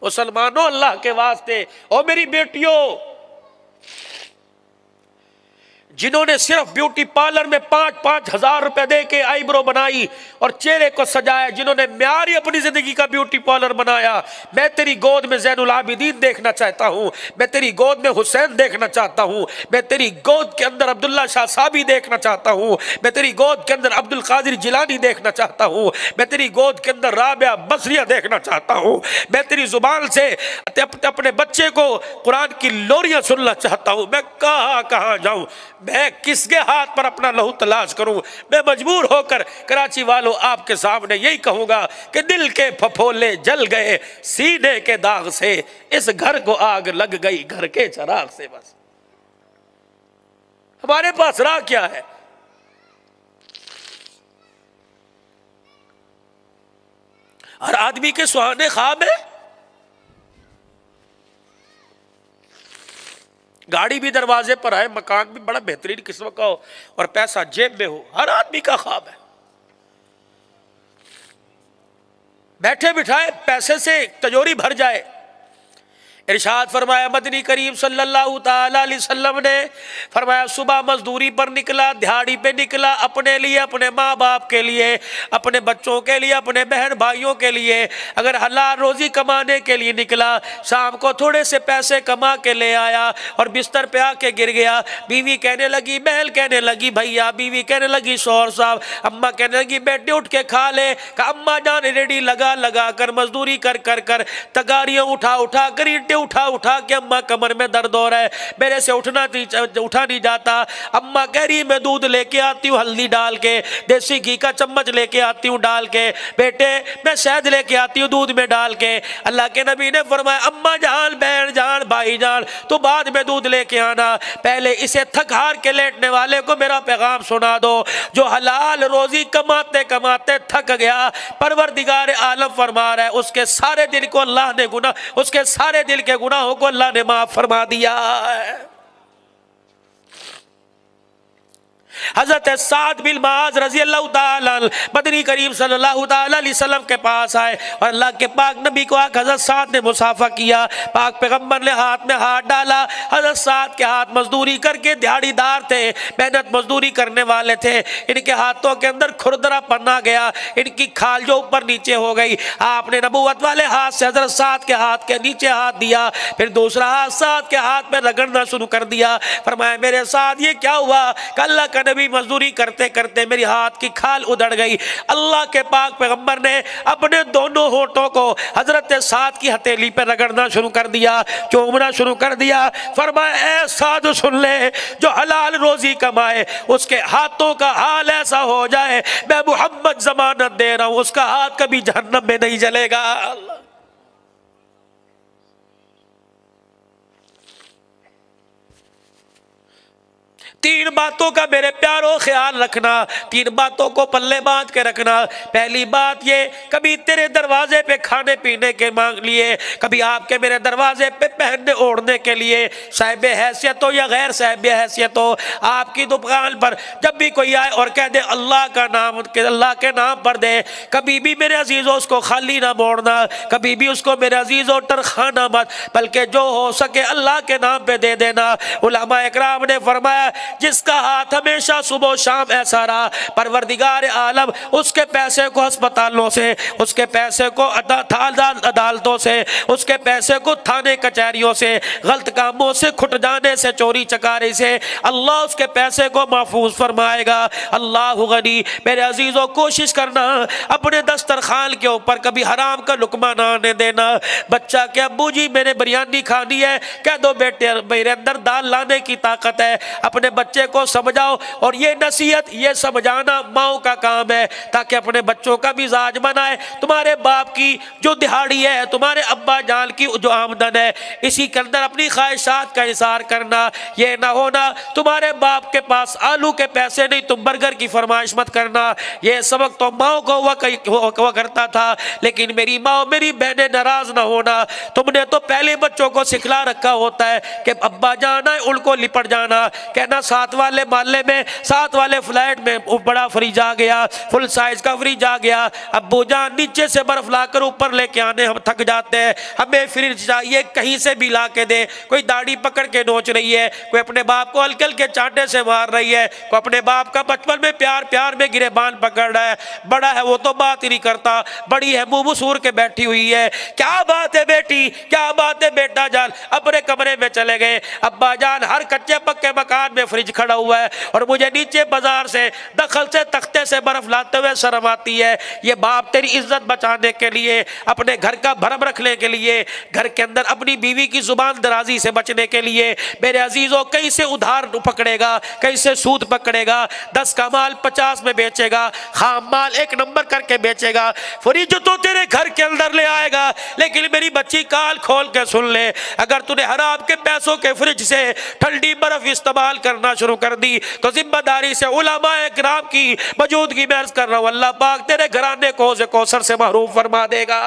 मुसलमानों, अल्लाह के वास्ते और मेरी बेटियों, जिन्होंने सिर्फ ब्यूटी पार्लर में 5-5 हजार रुपए दे के आईब्रो बनाई और चेहरे को सजाया, जिन्होंने म्यारी अपनी जिंदगी का ब्यूटी पार्लर बनाया, मैं तेरी गोद में ज़ैनुल आबिदीन देखना चाहता हूँ, मैं तेरी गोद में हुसैन देखना चाहता हूँ, मैं तेरी गोद के अंदर अब्दुल्ला शाह साबी देखना चाहता हूँ, मैं तेरी गोद के अंदर अब्दुल कादिर जिलानी देखना चाहता हूँ, मैं तेरी गोद के अंदर राबिया बसरिया देखना चाहता हूँ, मैं तेरी जुबान से अपने बच्चे को कुरान की लोरियां सुनना चाहता हूँ। मैं कहाँ कहाँ जाऊँ, मैं किसके हाथ पर अपना लहू तलाश करूं। मैं मजबूर होकर कराची वालों आपके सामने यही कहूंगा कि दिल के फफोले जल गए सीने के दाग से, इस घर को आग लग गई घर के चराग से। बस हमारे पास राह क्या है? हर आदमी के सुहाने ख्वाब है, गाड़ी भी दरवाजे पर आए, मकान भी बड़ा बेहतरीन किस्म का हो और पैसा जेब में हो, हर आदमी का ख्वाब है। बैठे बिठाए पैसे से तिजोरी भर जाए। इरशाद फरमाया मदनी करीम सल्लल्लाहु ताला अलैहि वसल्लम ने फरमाया, सुबह मजदूरी पर निकला, दिहाड़ी पे निकला, अपने लिए, अपने माँ बाप के लिए, अपने बच्चों के लिए, अपने बहन भाइयों के लिए, अगर हलाल रोजी कमाने के लिए निकला, शाम को थोड़े से पैसे कमा के ले आया और बिस्तर पे आके गिर गया। बीवी कहने लगी, बहन कहने लगी भैया, बीवी कहने लगी शौहर साहब, अम्मा कहने लगी बेटे उठ के खा ले। अम्मा जान रेडी लगा लगा कर मजदूरी कर कर कर तगारियां उठा उठा कर ईंटें उठा उठा के अम्मा कमर में दर्द हो रहा है, मेरे से उठा नहीं जाता। अम्मा कह रही मैं दूध लेके आती हूँ हल्दी डाल के, देसी घी का चम्मच लेके आती हूँ डाल के, बेटे मैं शहद लेके आती हूँ दूध में डाल के। अल्लाह के नबी ने फरमाया अम्मा जान, बहन जान, भाई जान, तो बाद में दूध लेके आना, पहले इसे थक हार के लेटने वाले को मेरा पैगाम सुना दो, जो हलाल रोजी कमाते कमाते थक गया, परवरदिगार आलम फरमा रहा है उसके सारे दिल को अल्लाह ने उसके सारे दिल के गुनाहों को अल्लाह ने माफ फरमा दिया है। हजरत साद बिन माज रजी अल्लाह ताला मदनी करीम सल्लल्लाहु ताला अलैहि वसल्लम के पास आए और अल्लाह के पाक नबी को आकर हजरत साद ने मुसाफा किया। पाक पैगंबर ने हाथ में हाथ डाला। हजरत साद के हाथ मजदूरी करके दिहाड़ीदार थे, मेहनत मजदूरी करने वाले थे, इनके हाथों के अंदर खुरदरा पन्ना गया, इनकी खाल जो ऊपर नीचे हो गई। आपने नबूवत वाले हाथ से हजरत साद के हाथ के नीचे हाथ दिया, फिर दूसरा हाथ साद के हाथ में रगड़ना शुरू कर दिया। फरमाया मेरे साथ ये क्या हुआ? अल्लाह का नबी मजदूरी करते करते मेरी हाथ की खाल उधड़ गई। अल्लाह के पाक पैगंबर ने अपने दोनों होठों को हजरत साद की हथेली पर रगड़ना शुरू कर दिया, चूमना शुरू कर दिया। फरमाया ऐ साद सुन ले, जो हलाल रोजी कमाए उसके हाथों का हाल ऐसा हो जाए, मैं मोहम्मद जमानत दे रहा हूं उसका हाथ कभी जहन्नम में नहीं जलेगा। अल्लाह तीन बातों का मेरे प्यारों ख्याल रखना, तीन बातों को पल्ले बांध के रखना। पहली बात ये, कभी तेरे दरवाजे पे खाने पीने के मांग लिए, कभी आपके मेरे दरवाजे पे पहनने ओढ़ने के लिए, साहिब हैसियत हो या गैर साहिब हैसियत हो, आपकी दुकान पर जब भी कोई आए और कह दे अल्लाह का नाम, अल्लाह के नाम पर दे, कभी भी मेरे अजीज़ों उसको खाली ना मोड़ना, कभी भी उसको मेरे अजीज़ों टरखाना मत, बल्कि जो हो सके अल्लाह के नाम पे दे देना। उलमा इकराम ने फरमाया जिसका हाथ हमेशा सुबह शाम ऐसा रहा, परवरदिगार आलम उसके पैसे को अस्पतालों से, उसके पैसे को अदालतों से, उसके पैसे को थाने कचहरियों से, गलत कामों से, खुट जाने से, चोरी चकारी से अल्लाह उसके पैसे को महफूज फरमाएगा। अल्लाह गनी। मेरे अजीजों कोशिश करना अपने दस्तरखान के ऊपर कभी हराम का लुकमा ना आने देना। बच्चा के अब्बू जी मैंने बिरयानी खानी है, कह दो बेटे मेरे अंदर दाल लाने की ताकत है, अपने बच्चे को समझाओ। और ये नसीहत, ये समझाना माओ का काम है ताकि अपने बच्चों का मिजाज बनाए। तुम्हारे बाप की जो दिहाड़ी है, तुम्हारे अब्बा जान की जो आमदन है, इसी के अंदर अपनी ख्वाहिशात का इज़हार करना। ये ना होना तुम्हारे बाप के पास आलू के पैसे नहीं, तुम बर्गर की फरमाइश मत करना। ये सबक तो माओ को हुआ करता था, लेकिन मेरी माओ मेरी बहनें नाराज ना होना। तुमने तो पहले बच्चों को सिखला रखा होता है कि अब्बा जाना है उनको लिपट जाना, कहना साथ वाले मोहल्ले में, साथ वाले फ्लैट में बड़ा फ्रिज आ गया, फुल साइज का फ्रिज आ गया। अब्बू जान नीचे से बर्फ लाकर ऊपर लेके आने हम थक जाते हैं, हमें फ्रिज चाहिए, कहीं से भी ला के दे। कोई दाढ़ी पकड़ के नोच रही है, कोई अपने बाप को हल्के हल्के चांटे से मार रही है, कोई अपने बाप का बचपन में प्यार प्यार में गिरेबान पकड़ रहा है। बड़ा है वो तो बात ही नहीं करता, बड़ी है मुंह मुसूर के बैठी हुई है। क्या बात है बेटी, क्या बात है बेटा जान? अपने कमरे में चले गए। अब्बा जान हर कच्चे पक्के मकान में फ्रिज खड़ा हुआ है और मुझे नीचे बाजार से दखल से तख्ते से बर्फ लाते हुए शर्म आती है। ये बाप तेरी इज्जत बचाने के लिए, अपने घर का भरम रखने के लिए, घर के अंदर अपनी बीवी की जुबान दराजी से बचने के लिए मेरे अजीजों कहीं से उधार पकड़ेगा, कहीं से सूद पकड़ेगा, 10 का माल 50 में बेचेगा, खाम माल 1 नंबर करके बेचेगा। फ्रिज तो तेरे घर के अंदर ले आएगा, लेकिन मेरी बच्ची काल खोल के सुन ले, अगर तूने हराम के पैसों के फ्रिज से ठंडी बर्फ इस्तेमाल करना शुरू कर दी तो जिम्मेदारी से उलमाए किराम की मौजूदगी में अर्ज कर रहा हूं, अल्लाह पाक तेरे घराने को हौज़ कौसर से महरूम फरमा देगा।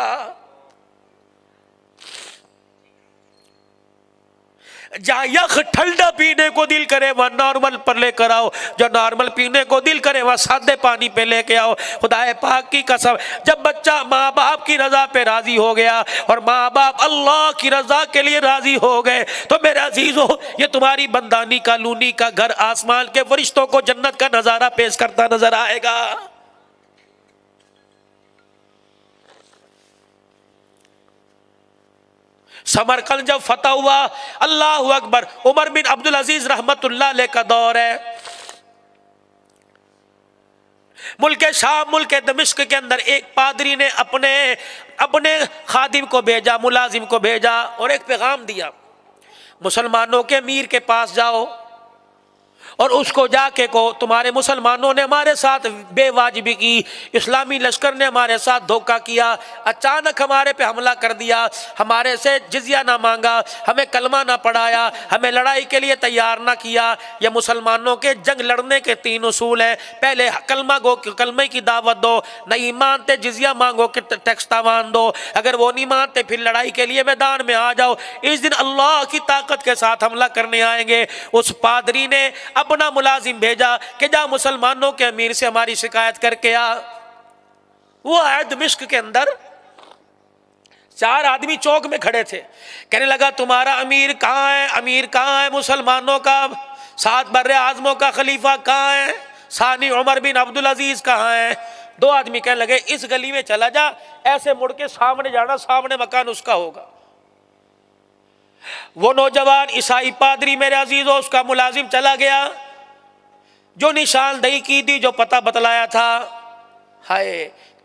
जहाँ यख ठंडा पीने को दिल करे वह नॉर्मल पर लेकर आओ, जो नॉर्मल पीने को दिल करे वह सादे पानी पे लेके आओ। खुदाए पाक की कसम, जब बच्चा माँ बाप की रजा पे राजी हो गया और माँ बाप अल्लाह की रजा के लिए राजी हो गए तो मेरे अजीजों, ये तुम्हारी बंदानी का लूनी का घर आसमान के फरिश्तों को जन्नत का नजारा पेश करता नजर आएगा। समरकंद जब फतह हुआ, अल्लाह अकबर, उमर बिन अब्दुल अजीज रहमतुल्लाह अलैह का दौर है। मुल्क शाम, मुल्क दमिश्क के अंदर एक पादरी ने अपने खादिम को भेजा, मुलाजिम को भेजा और एक पैगाम दिया, मुसलमानों के अमीर के पास जाओ और उसको जाके को तुम्हारे मुसलमानों ने हमारे साथ बेवाजिबी की, इस्लामी लश्कर ने हमारे साथ धोखा किया, अचानक हमारे पे हमला कर दिया, हमारे से जिजिया ना मांगा, हमें कलमा ना पढ़ाया, हमें लड़ाई के लिए तैयार ना किया। ये मुसलमानों के जंग लड़ने के 3 उसूल हैं। पहले कलमे की दावत दो, नहीं मानते जिजिया मांगो कि टैक्स तावान दो, अगर वो नहीं मानते फिर लड़ाई के लिए मैदान में आ जाओ, इस दिन अल्लाह की ताकत के साथ हमला करने आएंगे। उस पादरी ने अपना मुलाजिम भेजा कि जा मुसलमानों के अमीर से हमारी शिकायत करके आ। वो आया दमिश्क के अंदर, 4 आदमी चौक में खड़े थे, कहने लगा तुम्हारा अमीर कहाँ है? अमीर कहाँ है मुसलमानों का? 7 बर्रे आजमों का खलीफा कहाँ है? सानी उमर बिन अब्दुल अजीज कहाँ है? 2 आदमी कहने लगे इस गली में चला जा, ऐसे मुड़ के सामने जाना, सामने मकान उसका होगा। वो नौजवान ईसाई पादरी मेरे अजीजों, उसका मुलाजिम चला गया, जो निशानदही की थी, जो पता बतलाया था। हाय,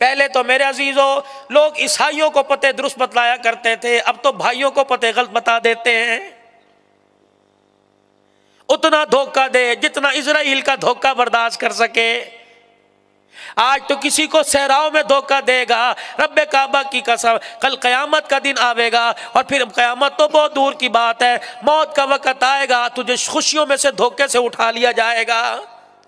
पहले तो मेरे अजीजों लोग ईसाइयों को पते दुरुस्त बतलाया करते थे, अब तो भाइयों को पते गलत बता देते हैं। उतना धोखा दे जितना इजराइल का धोखा बर्दाश्त कर सके। आज तो किसी को सहराओं में धोखा देगा, रब्बे काबा की कसम, कल कयामत का दिन आवेगा और फिर कयामत तो बहुत दूर की बात है, मौत का वक्त आएगा, तुझे खुशियों में से धोखे से उठा लिया जाएगा।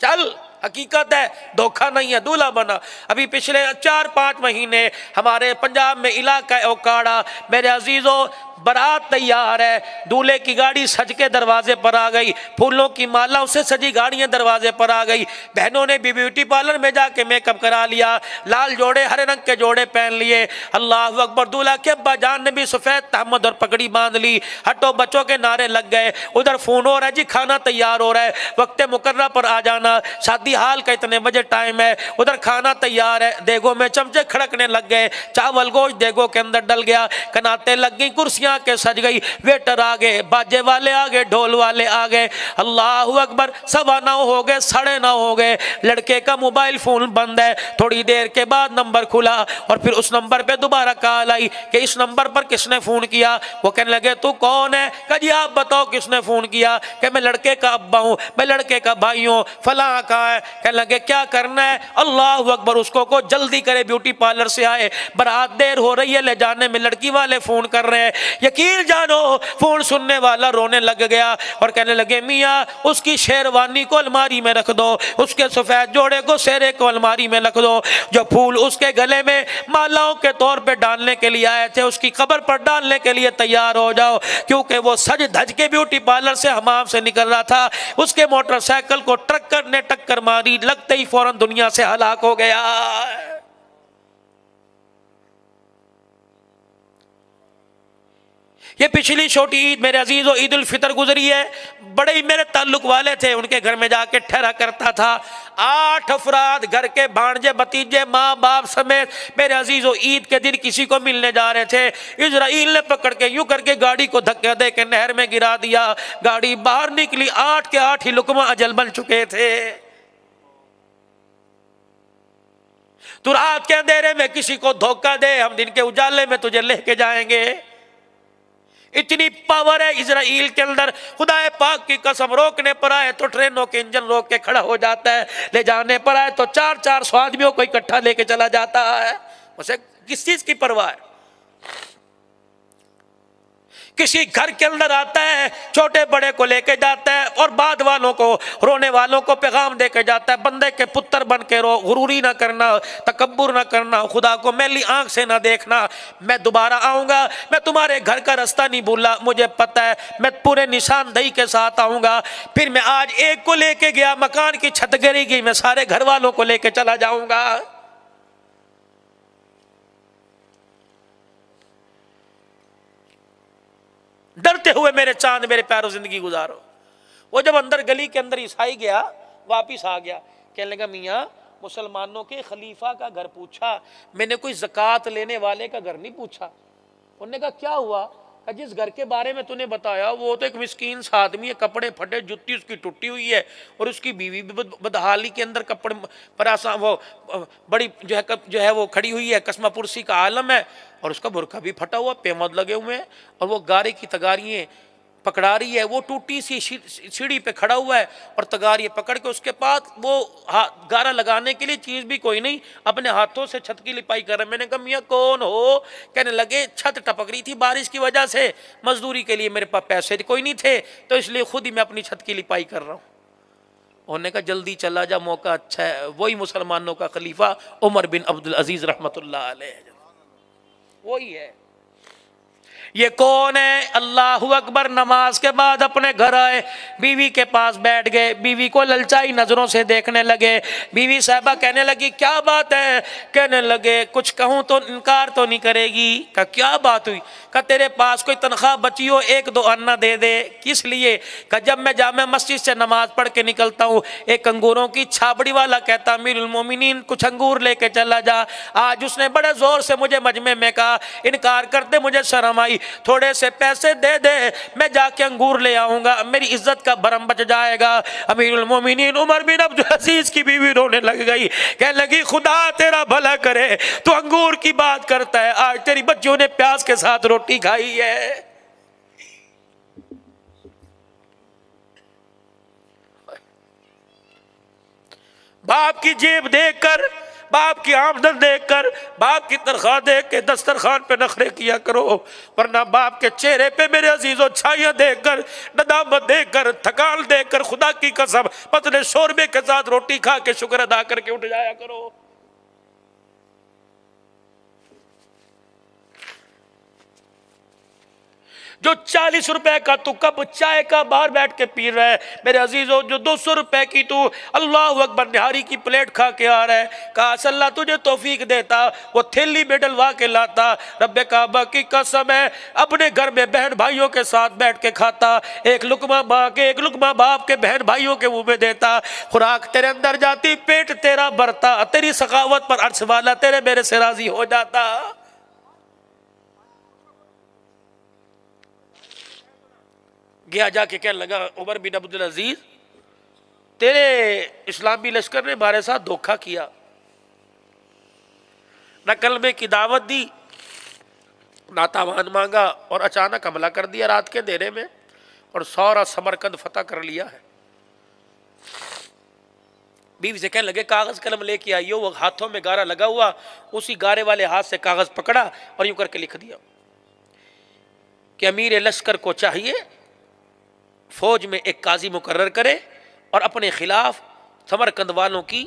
चल, हकीकत है, धोखा नहीं है, दूल्हा बना। अभी पिछले 4-5 महीने हमारे पंजाब में इलाका ओकाड़ा, मेरे अजीजों बारात तैयार है, दूल्हे की गाड़ी सज के दरवाजे पर आ गई, फूलों की मालाओं से सजी गाड़ियां दरवाजे पर आ गई। बहनों ने भी ब्यूटी पार्लर में जाके मेकअप करा लिया, लाल जोड़े हरे रंग के जोड़े पहन लिए। अल्लाह अकबर। दूल्हा के अब्बा जान ने भी सफ़ेद तहमद और पगड़ी बांध ली, हटो बच्चों के नारे लग गए। उधर फ़ोन हो रहा है जी, खाना तैयार हो रहा है, वक्त मुकर्रर पर आ जाना, शादी हाल का इतने बजे टाइम है। उधर खाना तैयार है, देगों में चमचे खड़कने लग गए, चावल गोश्त देगों के अंदर डल गया, कनाते लग गई, कुर्सियां के सज गई, वेटर आ गए, बाजे वाले आ गए, ढोल वाले आ गए। अल्लाह अकबर। 9:15 हो गए, 9:30 हो गए, लड़के का मोबाइल फोन बंद है। थोड़ी देर के बाद नंबर खुला और फिर उस नंबर पे दोबारा कॉल आई कि इस नंबर पर किसने फोन किया। वो कहने लगे तू कौन है? कहा जी आप बताओ किसने फोन किया? कि मैं लड़के का अब्बा हूँ, मैं लड़के का भाई हूँ, फला कहाँ है? कहने लगे क्या करना है? अल्लाह अकबर। उसको को जल्दी करे, ब्यूटी पार्लर से आए, बारात देर हो रही है ले जाने में, लड़की वाले फोन कर रहे हैं यकीन जानो फोन सुनने वाला रोने लग गया और कहने लगे मियाँ उसकी शेरवानी को अलमारी में रख दो, उसके सफेद जोड़े को सेरे को अलमारी में रख दो, जो फूल उसके गले में मालाओं के तौर पे डालने के लिए आए थे उसकी कब्र पर डालने के लिए तैयार हो जाओ, क्योंकि वो सज धज के ब्यूटी पार्लर से हमाम से निकल रहा था। उसके मोटरसाइकिल को ट्रक ने टक्कर मारी, लगते ही फौरन दुनिया से हलाक हो गया। ये पिछली छोटी ईद मेरे अजीजों ईद उल फितर गुजरी है, बड़े ही मेरे ताल्लुक वाले थे, उनके घर में जाके ठहरा करता था। 8 अफराद घर के भांजे भतीजे माँ बाप समेत मेरे अजीजों ईद के दिन किसी को मिलने जा रहे थे। इजराइल ने पकड़ के यूं करके गाड़ी को धक्का दे के नहर में गिरा दिया। गाड़ी बाहर निकली, 8 के 8 ही लुकमा अजल बन चुके थे। तू रात के अंधेरे में किसी को धोखा दे, हम दिन के उजाले में तुझे लेके जाएंगे। इतनी पावर है इजराइल के अंदर, खुदाए पाक की कसम, रोकने पर आए तो ट्रेनों के इंजन रोक के खड़ा हो जाता है, ले जाने पर आए तो 400 आदमियों को इकट्ठा लेके चला जाता है। उसे किस चीज की परवाह है? किसी घर के अंदर आता है, छोटे बड़े को लेके जाता है और बाद वालों को, रोने वालों को पैगाम देके जाता है, बंदे के पुत्र बन के रो, गुरूरी ना करना, तकब्बुर ना करना, खुदा को मैली आंख से ना देखना। मैं दोबारा आऊँगा, मैं तुम्हारे घर का रास्ता नहीं भूला, मुझे पता है, मैं पूरे निशानदेही के साथ आऊँगा। फिर मैं आज एक को लेके गया, मकान की छत गिरेगी, मैं सारे घर वालों को लेके चला जाऊँगा। डरते हुए मेरे चांद मेरे प्यारों जिंदगी गुजारो। वो जब अंदर गली के अंदर ईसाई गया, वापिस आ गया, कहने लगा मियाँ मुसलमानों के खलीफा का घर पूछा, मैंने कोई ज़कात लेने वाले का घर नहीं पूछा। उन्होंने कहा क्या हुआ? जिस घर के बारे में तूने बताया वो तो एक मिस्कीन सा आदमी है, कपड़े फटे, जुत्ती उसकी टूटी हुई है और उसकी बीवी भी बदहाली के अंदर कपड़े परासा, वो बड़ी जो है वो खड़ी हुई है, कसमा पुरसी का आलम है और उसका बुरका भी फटा हुआ, पेमद लगे हुए हैं और वो गारे की तगारियाँ पकड़ा रही है। वो टूटी सी सीढ़ी पे खड़ा हुआ है और तगारियाँ पकड़ के, उसके पास वो गारा लगाने के लिए चीज़ भी कोई नहीं, अपने हाथों से छत की लिपाई कर रहे। मैंने कहा मियाँ कौन हो? कहने लगे छत टपक रही थी बारिश की वजह से, मजदूरी के लिए मेरे पास पैसे कोई नहीं थे तो इसलिए खुद ही मैं अपनी छत की लिपाई कर रहा हूँ। उन्होंने कहा जल्दी चला जा, मौका अच्छा है। वही मुसलमानों का खलीफा उमर बिन अब्दुल अजीज रहमतुल्लाह अलैह, वही है। ये कौन है? अल्लाहु अकबर। नमाज के बाद अपने घर आए, बीवी के पास बैठ गए, बीवी को ललचाई नजरों से देखने लगे। बीवी साहबा कहने लगी क्या बात है? कहने लगे कुछ कहूँ तो इनकार तो नहीं करेगी? कहा क्या बात हुई? कहा तेरे पास कोई तनख्वाह बची हो 1-2 अन्ना दे दे। किस लिए? कहा जब मैं जामे मस्जिद से नमाज पढ़ के निकलता हूँ, एक अंगूरों की छाबड़ी वाला कहता अमीरुल मोमिनीन कुछ अंगूर लेके चला जा। आज उसने बड़े जोर से मुझे मजमे में कहा, इनकार करते मुझे शर्म आई, थोड़े से पैसे दे दे, मैं जाके अंगूर ले आऊंगा, मेरी इज्जत का भरम बच जाएगा। अमीरुल मोमिनीन उमर बिन अब्दुल अजीज की बीवी रोने लग गई, कहने लगी खुदा तेरा भला करे, तो अंगूर की बात करता है, आज तेरी बच्चियों ने प्याज के साथ रोटी खाई है। बाप की जेब देखकर, बाप की आमदन देखकर, बाप की तनख्वाह देख के दस्तरखान पे नखरे किया करो, वरना बाप के चेहरे पे मेरे अजीजों छाइयां देखकर, नदामत देखकर, थकान देखकर, खुदा की कसम पतले शोरबे के साथ रोटी खा के शुक्र अदा करके उठ जाया करो। जो 40 रुपए का तू कप चाय का बाहर बैठ के पी रहा है, मेरे अजीजों जो 200 रुपए की तू अल्लाह अकबर निहारी की प्लेट खा के आ रहा है, काश अल्लाह तुझे तौफीक देता वो थैली में डलवा के लाता, रब्बे काबा की कसम है अपने घर में बहन भाइयों के साथ बैठ के खाता, एक लुकमा माँ के एक लुकमा बाप के बहन भाइयों के मुंह में देता, खुराक तेरे अंदर जाती, पेट तेरा भरता, तेरी सखावत पर अर्श वाला तेरे मेरे से राजी हो जाता। गया जाके कहने लगा उमर बिन अब्दुल अजीज तेरे इस्लामी लश्कर ने हमारे साथ धोखा किया, न कलमे की दावत दी, ना तावान मांगा और अचानक हमला कर दिया रात के अंधेरे में और सारा समरकंद फतह कर लिया है। बीवी से कहने लगे कागज कलम लेके आइयो। वो हाथों में गारा लगा हुआ, उसी गारे वाले हाथ से कागज पकड़ा और यूं करके लिख दिया। कि अमीर लश्कर को चाहिए फौज में एक काजी मुकर्रर करे और अपने खिलाफ समरकंद वालों की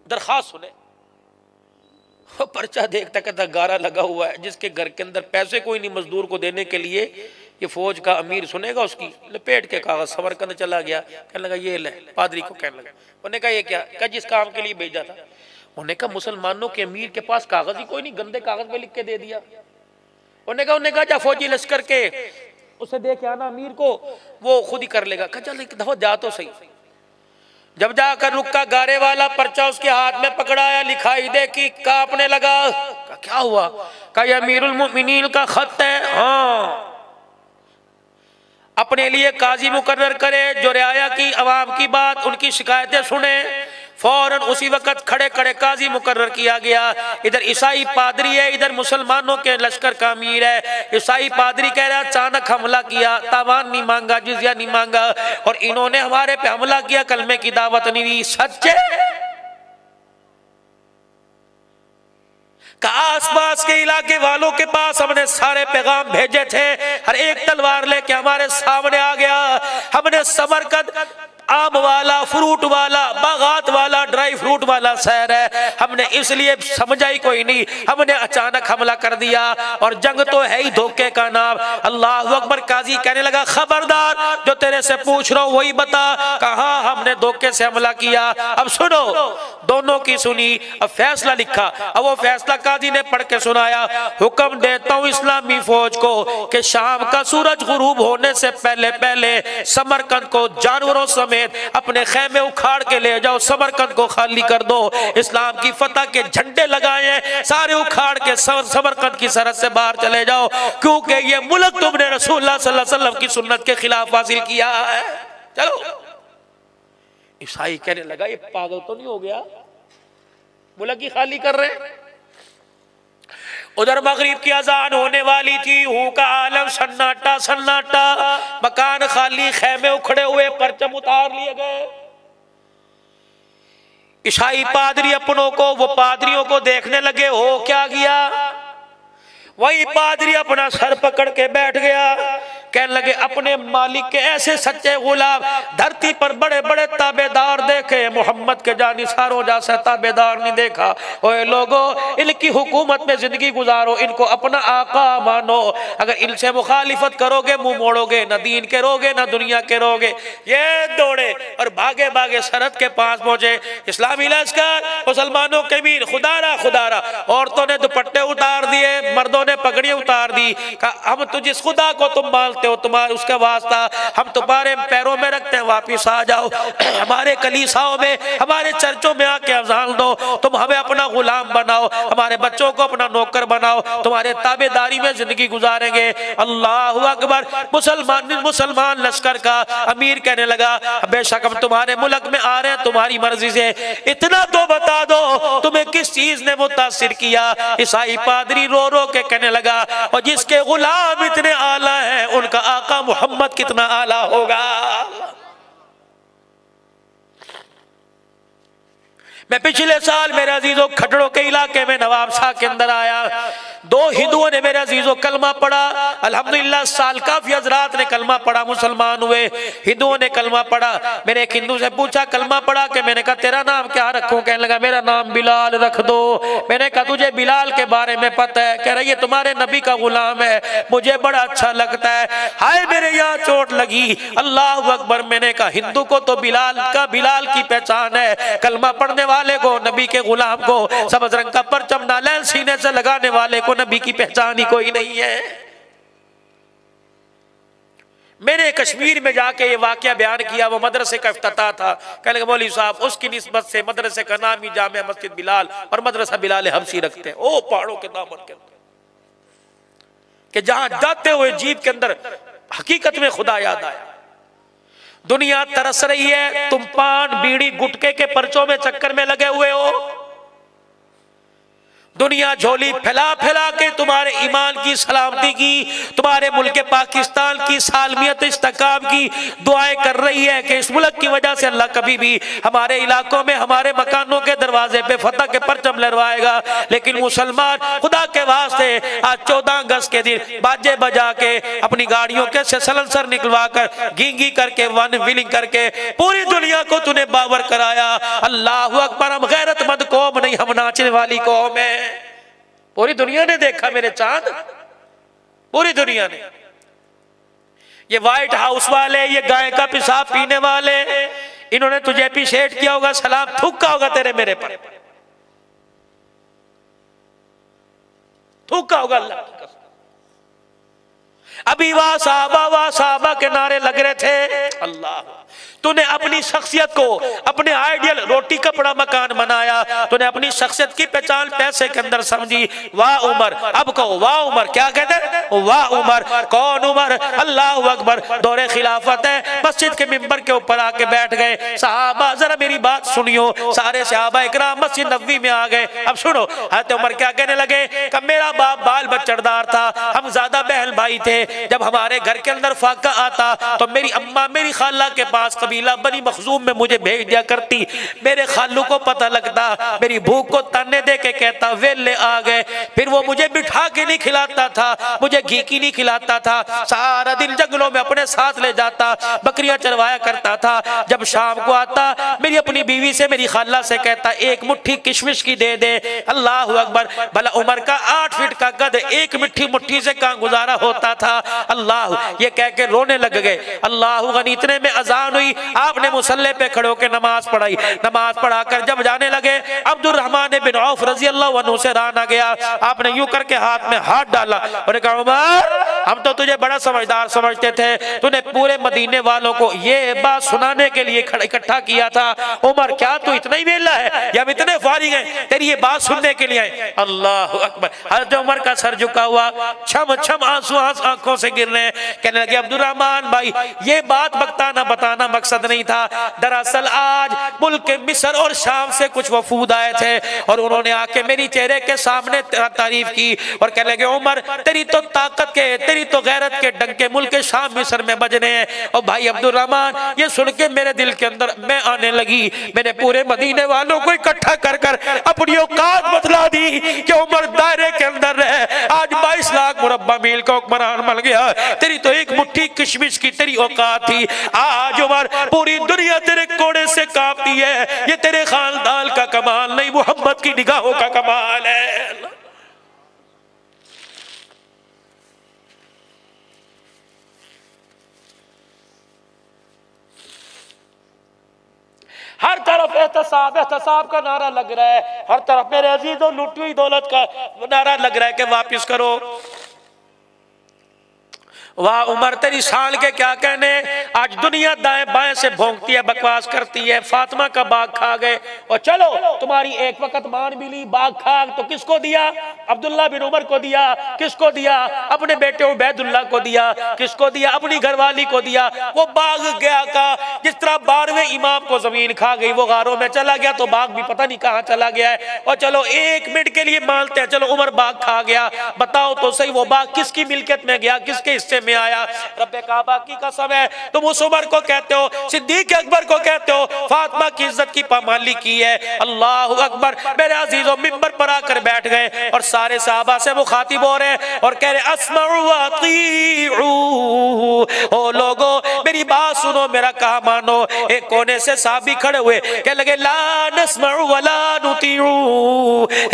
दरख्वास्त सुने। पर्चा देखता कहता गारा लगा हुआ है, जिसके घर के अंदर पैसे कोई नहीं मजदूर को देने के लिए, ये फौज का अमीर सुनेगा उसकी, लपेट के कागज समरकंद चला गया। कहने लगा ये ले, पादरी को कहने लगा, उन्होंने कहा ये क्या? कहा जिस काम के लिए भेजा था। उन्होंने कहा मुसलमानों के अमीर के पास कागज ही कोई नहीं, गंदे कागज पे लिख के दे दिया। उन्होंने कहा जा फौजी लश्कर के उसे दे के आना अमीर को, वो खुद ही कर लेगा। कहा चल एक दफा जा तो सही। जब जाकर रुका, गारे वाला पर्चा उसके हाथ में पकड़ाया, लिखाई देखी, कांपने लगा। कहा क्या हुआ? कहा ये अमीरुल मोमिनीन का खत है। हाँ, अपने लिए काजी मुकर्रर करे जो रियाया की अवाम की बात उनकी शिकायतें सुने। फौरन उसी वक्त खड़े खड़े काजी मुकर्रर किया गया। इधर ईसाई पादरी है, इधर मुसलमानों के लश्कर का अमीर है। ईसाई पादरी कह रहा है अचानक हमला किया, तावान नहीं मांगा, जिजिया नहीं मांगा, और इन्होंने हमारे पे हमला किया, कलमे की दावत नहीं दी। सच्चे का आसपास के इलाके वालों के पास हमने सारे पैगाम भेजे थे, हर एक तलवार लेके हमारे सामने आ गया। हमने समरकंद आम वाला, फ्रूट वाला, बागात वाला, ड्राई फ्रूट वाला शहर है, हमने इसलिए समझा ही कोई नहीं, हमने अचानक हमला कर दिया, और जंग तो है ही धोखे का नाम। अल्लाह अकबर। काजी कहने लगा खबरदार, जो तेरे से पूछ रहा हूं वही बता, कहां हमने धोखे से हमला किया। अब सुनो, दोनों की सुनी, अब फैसला लिखा। अब वो फैसला काजी ने पढ़ के सुनाया। हुक्म देता हूं इस्लामी फौज को कि शाम का सूरज गुरूब होने से पहले पहले समरकंद को जानवरों समेत अपने खेमे उखाड़ के ले जाओ, समरकंद को खाली कर दो, इस्लाम की फतह के झंडे लगाए हैं, सारे उखाड़ के समरकंद की सरहद से बाहर चले जाओ, क्योंकि ये मुल्क तुमने रसूलुल्लाह सल्लल्लाहु अलैहि वसल्लम की सुन्नत के खिलाफ हासिल किया है। चलो। ईसाई कहने लगा ये पागल तो नहीं हो गया, मुल्क ही खाली कर रहे हैं। उधर मगरिब की अजान होने वाली थी, हूँ का आलम, सन्नाटा सन्नाटा, मकान खाली, खेमे उखड़े हुए, परचम उतार लिए गए। ईसाई पादरी अपनों को, वो पादरियों को देखने लगे, हो क्या गया? वही पादरी अपना सर पकड़ के बैठ गया, कहने लगे अपने मालिक के ऐसे सच्चे गुलाम धरती पर बड़े बड़े ताबेदार देखे, मोहम्मद के जानिसारों जैसा ताबेदार नहीं देखा। ओए लोगो, इनकी हुकूमत में जिंदगी गुजारो, इनको अपना आका मानो, अगर इनसे मुखालिफत करोगे मुंह मोड़ोगे, न दीन के रोगे न दुनिया के रोगे। ये दौड़े और भागे भागे सरहद के पास पहुंचे। इस्लामी लश्कर, मुसलमानों के वीर, खुदारा खुदारा, औरतों ने दुपट्टे उतार दिए, मर्दों ने पगड़ी उतार दी। हम तो जिस खुदा को तुम मानते हो, तुम्हारे उसका वास्ता हम तुम्हारे पैरों में रखते हैं, वापिस आ जाओ, हमारे कलीसाओं में, हमारे चर्चों में आके अजान दो, तुम हमें अपना गुलाम बनाओ, हमारे बच्चों को अपना नौकर बनाओ, तुम्हारे ताबेदारी में जिंदगी गुजारेंगे। अल्लाह अकबर। मुसलमान लश्कर का अमीर कहने लगा बेशक हम तुम्हारे मुल्क में आ रहे हैं तुम्हारी मर्जी से, इतना तो बता दो तुम्हें किस चीज ने मुतासिर किया। ईसाई पादरी रो रो के कहने लगा, और जिसके गुलाम इतने आला है उनका आका मोहम्मद कितना आला होगा। मैं पिछले साल मेरे अजीजों खटड़ों के इलाके में नवाब शाह के अंदर आया, दो हिंदुओं ने मेरे अजीजों कलमा पढ़ा। अल्हम्दुलिल्लाह साल काफी हजरात ने कलमा पढ़ा, मुसलमान हुए, हिंदुओं ने कलमा पढ़ा। मैंने एक हिंदू से पूछा कलमा पढ़ा के, मैंने कहा तेरा नाम क्या रखूं? कहने लगा मेरा नाम बिलाल रख दो। मैंने कहा तुझे बिलाल के बारे में पता है? कह रहा ये तुम्हारे नबी का गुलाम है, मुझे बड़ा अच्छा लगता है। हाय मेरे यहाँ चोट लगी, अल्लाह अकबर। मैंने कहा हिंदू को तो बिलाल की पहचान है, कलमा पढ़ने वाले को, नबी के गुलाम को, सबज रंग का परचम नालैन सीने से लगाने वाले को नबी की पहचान ही कोई नहीं है। मैंने कश्मीर में जाके ये वाकया बयान किया, वो मदरसे का इफ्तिताह था। कहने लगे मौलवी साहब उसकी निस्बत से मदरसे का नाम ही जामिया मस्जिद बिलाल और मदरसा बिलाल हबशी रखते हैं। ओ पहाड़ों के दामन के अंदर, कि जहां जाते हुए जीप के अंदर हकीकत में खुदा याद आया। दुनिया तरस रही है, तुम पान बीड़ी गुटके के पर्चों में चक्कर में लगे हुए हो। दुनिया झोली फैला फैला के तुम्हारे ईमान की सलामती की, तुम्हारे मुल्क पाकिस्तान की सालमियत इस्तेकाम की दुआएं कर रही है कि इस मुल्क की वजह से अल्लाह कभी भी हमारे इलाकों में हमारे मकानों के दरवाजे पे फतह के परचम लहराएगा। लेकिन मुसलमान खुदा के वास्ते आज 14 अगस्त के दिन बाजे बजा के अपनी गाड़ियों के से सलंसर निकलवा कर गींगी करके वन विलिंग करके पूरी दुनिया को तूने बावर कराया। अल्लाह अकबर, हम गैरतमंद कौम नहीं, हम नाचने वाली कौम है। पूरी दुनिया ने देखा मेरे चांद, पूरी दुनिया ने। ये व्हाइट हाउस वाले, ये गाय का पेशाब पीने वाले, इन्होंने तुझे अप्रिशिएट किया होगा, सलाम थूका होगा तेरे मेरे पर, थूका होगा अल्लाह की कसम। अभी वाह साहबा के नारे लग रहे थे। अल्लाह, तूने अपनी शख्सियत को, अपने आइडियल रोटी कपड़ा मकान बनाया, तूने अपनी शख्सियत की पहचान पैसे के अंदर समझी। वाह उमर, अब कहो वाह उमर, क्या कहते? वाह उमर। कौन उमर? अल्लाह अकबर। दौरे खिलाफत है, मस्जिद के मिंबर के ऊपर आके बैठ गए साहबा। जरा मेरी बात सुनियो, सारे सहाबा इकराम मस्जिद नबवी में आ गए। अब सुनो, हज़रत उमर क्या कहने लगे कि मेरा बाप बाल बच्चेदार था, हम ज्यादा बहन भाई थे। जब हमारे घर के अंदर फाका आता तो मेरी अम्मा मेरी खाला के पास कबीला बनी मखजूम में मुझे भेज दिया करती। मेरे खालू को पता लगता, मेरी भूख को ताने दे के कहता वेले आ गए। फिर वो मुझे बिठा के नहीं खिलाता था, मुझे घी की नहीं खिलाता था, सारा दिन जंगलों में अपने साथ ले जाता, बकरियां चरवाया करता था। जब शाम को आता मेरी अपनी बीवी से, मेरी खाला से कहता एक मुट्ठी किशमिश की दे दे। अल्लाह अकबर। भला उमर का 8 फीट का कद, एक मिट्टी मुट्ठी से कहां गुजारा होता था। अल्लाह, ये कह के रोने लग गए। अल्लाह गनी, इतने में अजान हुई, आपने मुसल्ले पे खड़े होकर नमाज पढ़ाई। नमाज पढ़ाकर जब जाने लगे, अब्दुल रहमान बिन औफ रजी अल्लाह अन्हु से राना गया। आपने यूं करके हाथ में हाथ डाला और कहा उमर, हम तो तुझे बड़ा समझदार समझते थे, तूने पूरे मदीने वालों को ये बात सुनाने के लिए इकट्ठा किया था। उमर, क्या तू इतना ही वेला है या हम इतने फारिग हैं तेरी ये बात सुनने के लिए आए? अल्लाह अकबर। हज़रत उमर का सर झुका हुआ, छम छम आंसू आंखों से गिर रहे। कहने लगे अब्दुल रहमान भाई, ये बात बताना मकसद नहीं था। दरअसल आज मुल्क मिस्र और शाम से कुछ वफूद आए थे और उन्होंने आके मेरी चेहरे के सामने तारीफ की और कहने लगे उमर, तेरी तो ताकत के, तेरी तो गैरत के डंके मुल्क शाम मिस्र में बजने हैं। और भाई अब्दुल रहमान, ये सुन के मेरे दिल के अंदर मैं आने लगी। मैंने पूरे मदीने वालों को इकट्ठा कर कर अपनी औकात बतला दी कि उमर दायरे के अंदर रहे। आज 22 लाख मुरब्बा मील का हुक्मरान बन गया। तेरी तो एक मुट्ठी किशमिश की तेरी औकात थी, आज उमर पूरी दुनिया तेरे कोड़े से कांपती है। ये तेरे खानदान का कमाल नहीं, मोहम्मद की निगाहों का कमाल है। हर तरफ एहतसाब एहतसाब का नारा लग रहा है, हर तरफ मेरे अजीजों लूटी हुई दौलत का नारा लग रहा है कि वापिस करो। वाह उमर, तेरी शान के क्या कहने। आज दुनिया दाएं बाएं से भोंकती है, बकवास करती है। फातिमा का बाग खा गए और चलो तुम्हारी एक वक्त मान मिली, बाग खा तो किसको दिया? अब्दुल्ला बिन उमर को दिया। किसको दिया? अपने बेटे उबैदुल्लाह को दिया। किसको दिया? अपनी घरवाली को दिया। वो बाग गया का जिस तरह 12वें इमाम को जमीन खा गई, वो गारों में चला गया तो बाग भी पता नहीं कहाँ चला गया है। और चलो 1 मिनट के लिए मानते हैं, चलो उमर बाग खा गया, बताओ तो सही वो बाग किसकी मिल्कियत में गया, किसके हिस्से में आया? रब्बे काबा की कसम है, तुम उस उमर को कहते हो, सिद्दीक अकबर को कहते हो, फातिमा की इज्जत की पामाली की है। अल्लाह अकबर। मेरे अजीजों मिंबर पर आकर बैठ गए और सारे सहाबा से मुखातिब हो रहे और कह रहे अस्मउ व अतीउ, ओ लोगो मेरी बात सुनो, मेरा कहा मानो। एक कोने से साहबी खड़े हुए कह लगे ला नस्मउ व ला नुतीउ,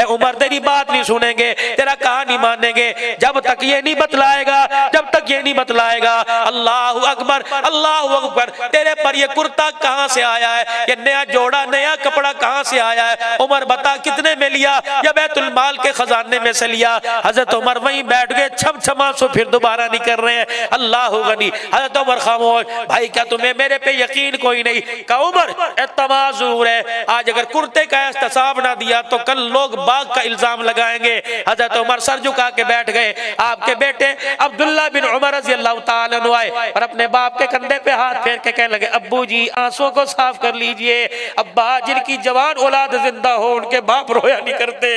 उमर तेरी बात नहीं सुनेंगे, तेरा कहा नहीं मानेंगे जब तक ये नहीं बतलाएगा, जब तक ये नहीं बतलाएगा। अल्लाह अकबर, अल्लाह अकबर। तेरे पर ये कुर्ता कहां से आया है, ये नया जोड़ा नया कपड़ा कहां से आया है? उमर बता कितने में लिया? या बैतुल माल के खजाने में से लिया? हजरत उमर वहीं बैठ गए, छम छमा सो फिर दोबारा नहीं कर रहे हैं। अल्लाह गनी। हजरत उमर खामोश। भाई क्या तुम्हें मेरे पे यकीन कोई नहीं? का उमर एतमाद जरूर है, आज अगर कुर्ते का एहतसाब ना दिया तो कल लोग बाग का इल्जाम लगाएंगे। हजरत उमर सर झुका के बैठ गए। आपके बेटे अब्दुल्ला बिन उमर रज़ी अल्लाह ताला अन्हु आए और अपने बाप के कंधे पे हाथ फेर के कहने लगे अब्बू जी आंसुओं को साफ कर लीजिए। अब्बा जिनकी जवान औलाद जिंदा हो उनके बाप रोया नहीं करते।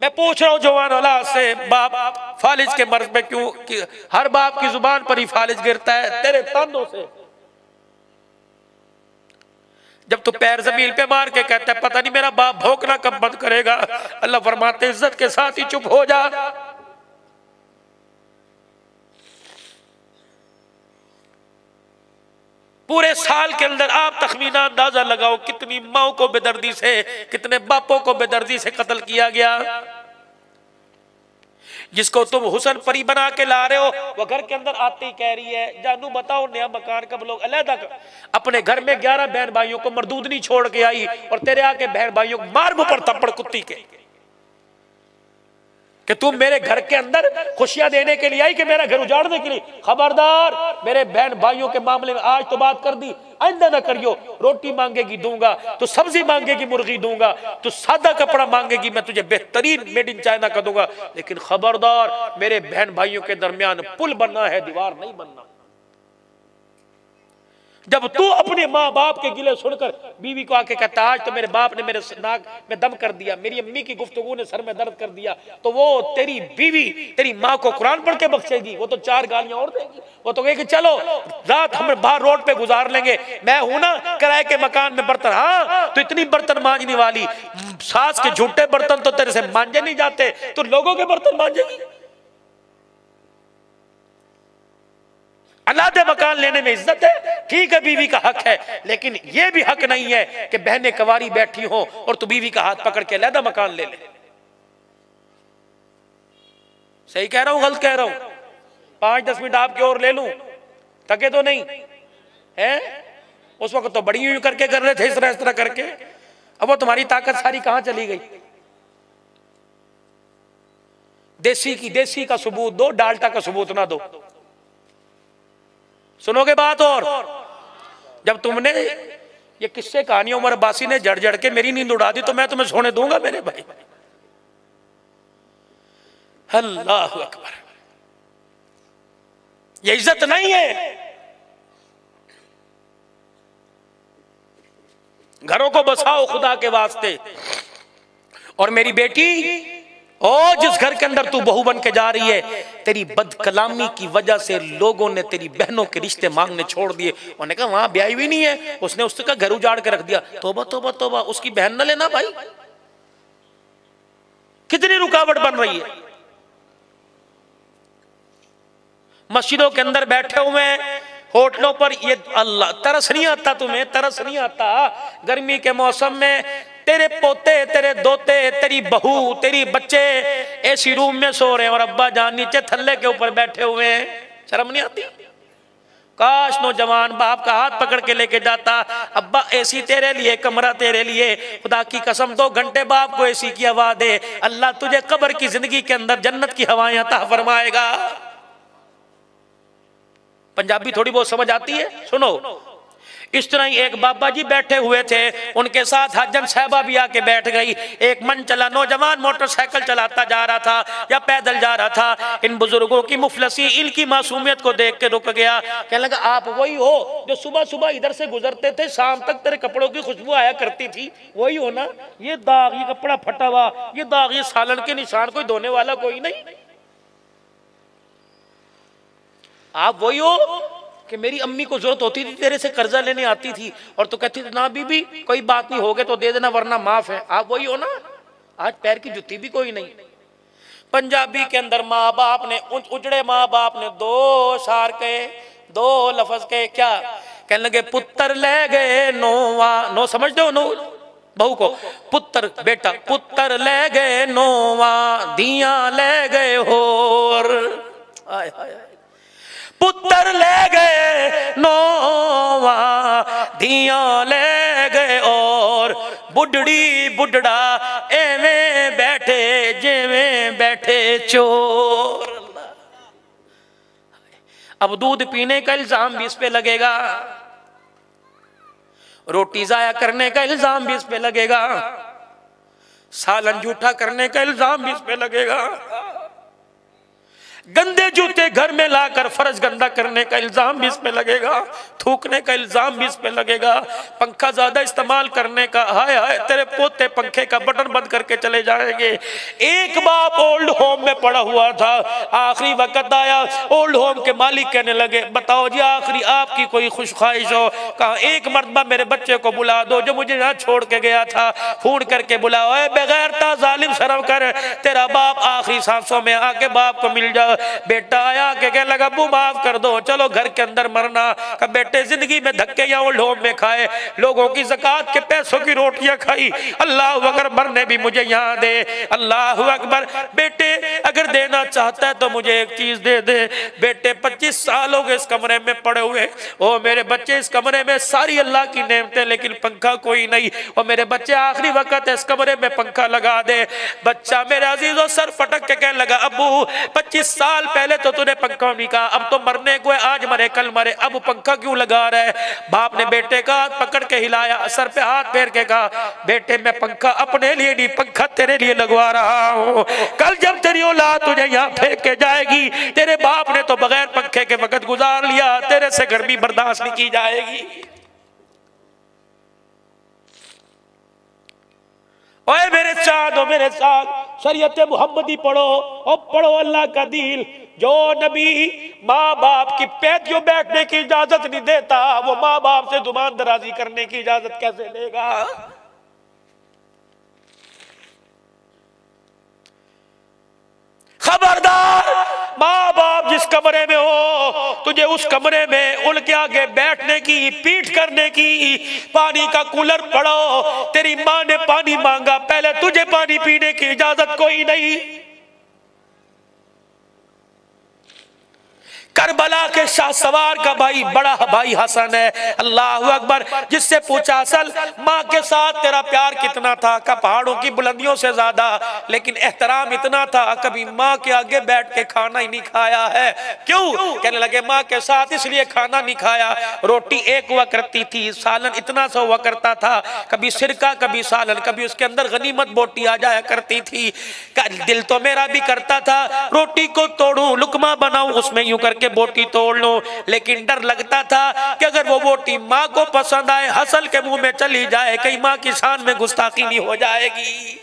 मैं पूछ रहा हूं जवान औलाद से, बाप फालिज के मर्ज में क्यों हर बाप की जुबान पर ही फालिज गिरता है? तेरे तानों से। जब तू पैर जमीन पे मार के कहता है पता नहीं मेरा बाप भौंकना कब बंद करेगा, अल्लाह फरमाते इज्जत के साथ ही चुप हो जा। पूरे साल के अंदर आप तखमीना अंदाजा लगाओ कितनी माओ को बेदर्दी से, कितने बापों को बेदर्दी से कत्ल किया गया। जिसको तुम हुसन परी बना के ला रहे हो, वो घर के अंदर आती कह रही है जानू बताओ नया मकान कब लोग अलहदा अपने घर में 11 बहन भाइयों को मरदूद नहीं छोड़ के आई, और तेरे आके बहन भाइयों को मार मुंह पर थप्पड़ कुत्ती के कि तुम मेरे घर के अंदर खुशियां देने के लिए आई कि मेरा घर उजाड़ने के लिए। खबरदार, मेरे बहन भाइयों के मामले में आज तो बात कर दी, आइंदा ना करियो। रोटी मांगेगी दूंगा, तो सब्जी मांगेगी मुर्गी दूंगा, तो सादा कपड़ा मांगेगी मैं तुझे बेहतरीन मेड इन चाइना का दूंगा, लेकिन खबरदार मेरे बहन भाइयों के दरमियान पुल बनना है, दीवार नहीं बनना। जब तू अपने माँ बाप के गिले सुनकर बीवी को आके कहता आज तो मेरे बाप ने मेरे नाक में दम कर दिया, मेरी अम्मी की गुफ्तगू ने सर में दर्द कर दिया, तो वो तेरी बीवी तेरी माँ को कुरान पढ़ के बख्शेगी? वो तो 4 गालियां और देगी। वो तो कहेगी चलो रात हम बाहर रोड पे गुजार लेंगे, मैं हूं ना किराए के मकान में बर्तन। हाँ तो इतनी बर्तन मांजने वाली, सास के झूठे बर्तन तो तेरे से मांजे नहीं जाते, तो लोगों के बर्तन मांजेगी। अलादे मकान लेने में इज्जत है, ठीक है बीवी का हक है, लेकिन यह भी हक नहीं है कि बहनें कवारी बैठी हो और तू बीवी का हाथ पकड़ के अलादा मकान ले ले। सही कह रहा हूं गलत कह रहा हूं? 5-10 मिनट आपकी और ले लूं, थके तो नहीं है? उस वक्त तो बड़ी यूं करके कर रहे थे इस तरह करके, अब वो तुम्हारी ताकत सारी कहां चली गई? देसी का सबूत दो, डाल्टा का सबूत ना दो। सुनोगे बात? और जब तुमने ये किस्से कहानी उमर अब्बासी ने जड़ जड़ के मेरी नींद उड़ा दी, तो मैं तुम्हें सोने दूंगा मेरे भाई? अल्लाह अकबर, ये इज्जत नहीं है। घरों को बसाओ खुदा के वास्ते। और मेरी बेटी, ओ जिस घर के अंदर तू बहू बन के जा रही है, तेरी बदकलामी की वजह से लोगों ने तेरी बहनों के रिश्ते मांगने छोड़ दिए। उन्होंने कहा वहां ब्याही भी नहीं है, उसने उसका घर उजाड़ के रख दिया। तोबा तोबा तोबा, उसकी बहन न लेना भाई। कितनी रुकावट बन रही है। मस्जिदों के अंदर बैठे हुए, होटलों पर, ये अल्लाह तरस नहीं आता तुम्हें? तरस नहीं आता? गर्मी के मौसम में तेरे पोते, तेरे दोते, तेरी बहू, तेरी बच्चे एसी रूम में सो रहे हैं और अब्बा जान नीचे थल्ले के ऊपर बैठे हुए हैं। शर्म नहीं आती? काश नौजवान बाप का हाथ पकड़ के लेके जाता, अब्बा एसी तेरे लिए, कमरा तेरे लिए, खुदा की कसम 2 घंटे बाप को एसी की हवा दे, अल्लाह तुझे कब्र की जिंदगी के अंदर जन्नत की हवाएं अता फरमाएगा। पंजाबी थोड़ी बहुत समझ आती है? सुनो, इस तरह ही एक बाबा जी बैठे हुए थे, उनके साथ हजन साहबा भी आके बैठ गई। एक मन चला नौजवान मोटरसाइकिल चलाता जा रहा था या पैदल जा रहा था, इन बुजुर्गों की मुफलसी, इनकी मासूमियत को देख के रुक गया। कहने लगा आप वही हो जो सुबह सुबह इधर से गुजरते थे, शाम तक तेरे कपड़ों की खुशबू आया करती थी? वही हो ना? ये दाग, ये कपड़ा फटा हुआ, ये दाग, ये सालन के निशान, कोई धोने वाला कोई नहीं? आप वही हो कि मेरी अम्मी को जरूरत होती थी तेरे से कर्जा लेने आती थी और तो कहती थी ना बीबी कोई बात नहीं, हो गए तो दे देना वरना माफ है। आप वही हो ना? आज पैर की जुत्ती भी कोई नहीं। पंजाबी के अंदर माँ बाप ने, उजड़े माँ बाप ने 2 शार कहे, 2 लफ्ज कहे। क्या कहने लगे? पुत्र ले गए नोवा, नो समझते हो? नो बहू को पुत्र, बेटा पुत्र ले गए नोवा, दिया ले गए होर। आय हाय, पुत्र ले गए नोवा, दिया ले गए और बुढ़ड़ी बुढ़ड़ा एवें बैठे जेवें बैठे चोर। अब दूध पीने का इल्जाम भी इस पे लगेगा, रोटी जाया करने का इल्जाम भी इस पे लगेगा, सालन झूठा करने का इल्जाम भी इस पे लगेगा। गंदे जूते घर में लाकर फर्ज गंदा करने का इल्जाम भी इस पे लगेगा, थूकने का इल्जाम भी इस पे लगेगा, पंखा ज्यादा इस्तेमाल करने का, हाय हाय तेरे पोते पंखे का बटन बंद करके चले जाएंगे। एक बाप ओल्ड होम में पड़ा हुआ था, आखिरी वक्त आया, ओल्ड होम के मालिक कहने लगे बताओ जी आखिरी आपकी कोई खुश ख्वाहिश हो? कहा एक मर्तबा मेरे बच्चे को बुला दो जो मुझे यहाँ छोड़ के गया था, फोन करके बुलाओ, बेगैरता जालिम शर्म कर, तेरा बाप आखिरी सांसों में आके बाप को मिल जाओ। बेटा आया के कह लगा अब्बू माफ कर दो, चलो घर के अंदर मरना। कहा बेटे जिंदगी में धक्के या ओल्ड होम में खाए, लोगों की ज़कात के पैसों की रोटियां खाई, अल्लाह अगर मरने भी मुझे यहाँ दे, अल्लाह अकबर। बेटे अगर देना चाहता है तो मुझे एक चीज दे दे। बेटे 25 साल हो गए इस कमरे में पड़े हुए, ओ मेरे बच्चे इस कमरे में सारी अल्लाह की नेमतें लेकिन पंखा कोई नहीं, और मेरे बच्चे आखिरी वक्त है इस कमरे में पंखा लगा दे। बच्चा मेरे अजीजों सर फटक के कहने लगा अब्बू 25 साल पहले तो तूने पंखा नहीं कहा, अब तो मरने को है, आज मरे कल मरे, अब पंखा क्यों लगा रहा है? बाप ने बेटे का हाथ पकड़ के हिलाया, सर पे हाथ फेर के कहा बेटे मैं पंखा अपने लिए नहीं पंखा तेरे लिए लगवा रहा हूँ। कल जब तेरी औलाद तुझे यहाँ फेंक के जाएगी, तेरे बाप ने तो बगैर पंखे के वक्त गुजार लिया, तेरे से गर्मी बर्दाश्त नहीं की जाएगी। ओए मेरे साथ हो मेरे साथ शरीयत मुहम्मदी पढ़ो और पढ़ो अल्लाह का दीन। जो नबी माँ बाप की पैदियों बैठने की इजाजत नहीं देता, वो माँ बाप से दुमान दराजी करने की इजाजत कैसे देगा? खबरदार, माँ बाप जिस कमरे में हो तुझे उस कमरे में उनके आगे बैठने की, पीठ करने की, पानी का कूलर पड़ो, तेरी माँ ने पानी मांगा पहले तुझे पानी पीने की इजाजत कोई नहीं। करबला के शाह सवार का भाई बड़ा भाई हसन है, अल्लाह अकबर, जिससे पूछा असल माँ के साथ तेरा प्यार कितना था? का पहाड़ों की बुलंदियों से ज्यादा, लेकिन एहतराम इतना था कभी माँ के आगे बैठ के खाना ही नहीं खाया है। क्यों? कहने लगे माँ के साथ इसलिए खाना नहीं खाया, रोटी एक हुआ करती थी, सालन इतना सा हुआ करता था, कभी सिरका कभी सालन, कभी उसके अंदर गनीमत बोटी आ जाया करती थी। दिल तो मेरा भी करता था रोटी को तोड़ूं, लुकमा बनाऊं, उसमें यूं करके बोटी तोड़ लो, लेकिन डर लगता था कि अगर वो बोटी माँ को पसंद आए, हसल के मुंह में चली जाए, कहीं माँ की शान में गुस्ताखी नहीं हो जाएगी।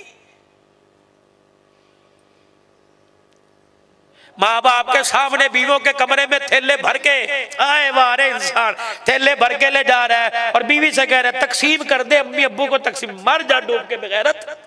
माँ बाप के सामने बीवियों के कमरे में थैले भर के आए वारे इंसान थैले भर के ले जा रहा है और बीवी से कह रहा है तकसीम कर दे अम्मी अब्बू को तकसीम, मर जा डूब के बगैरत।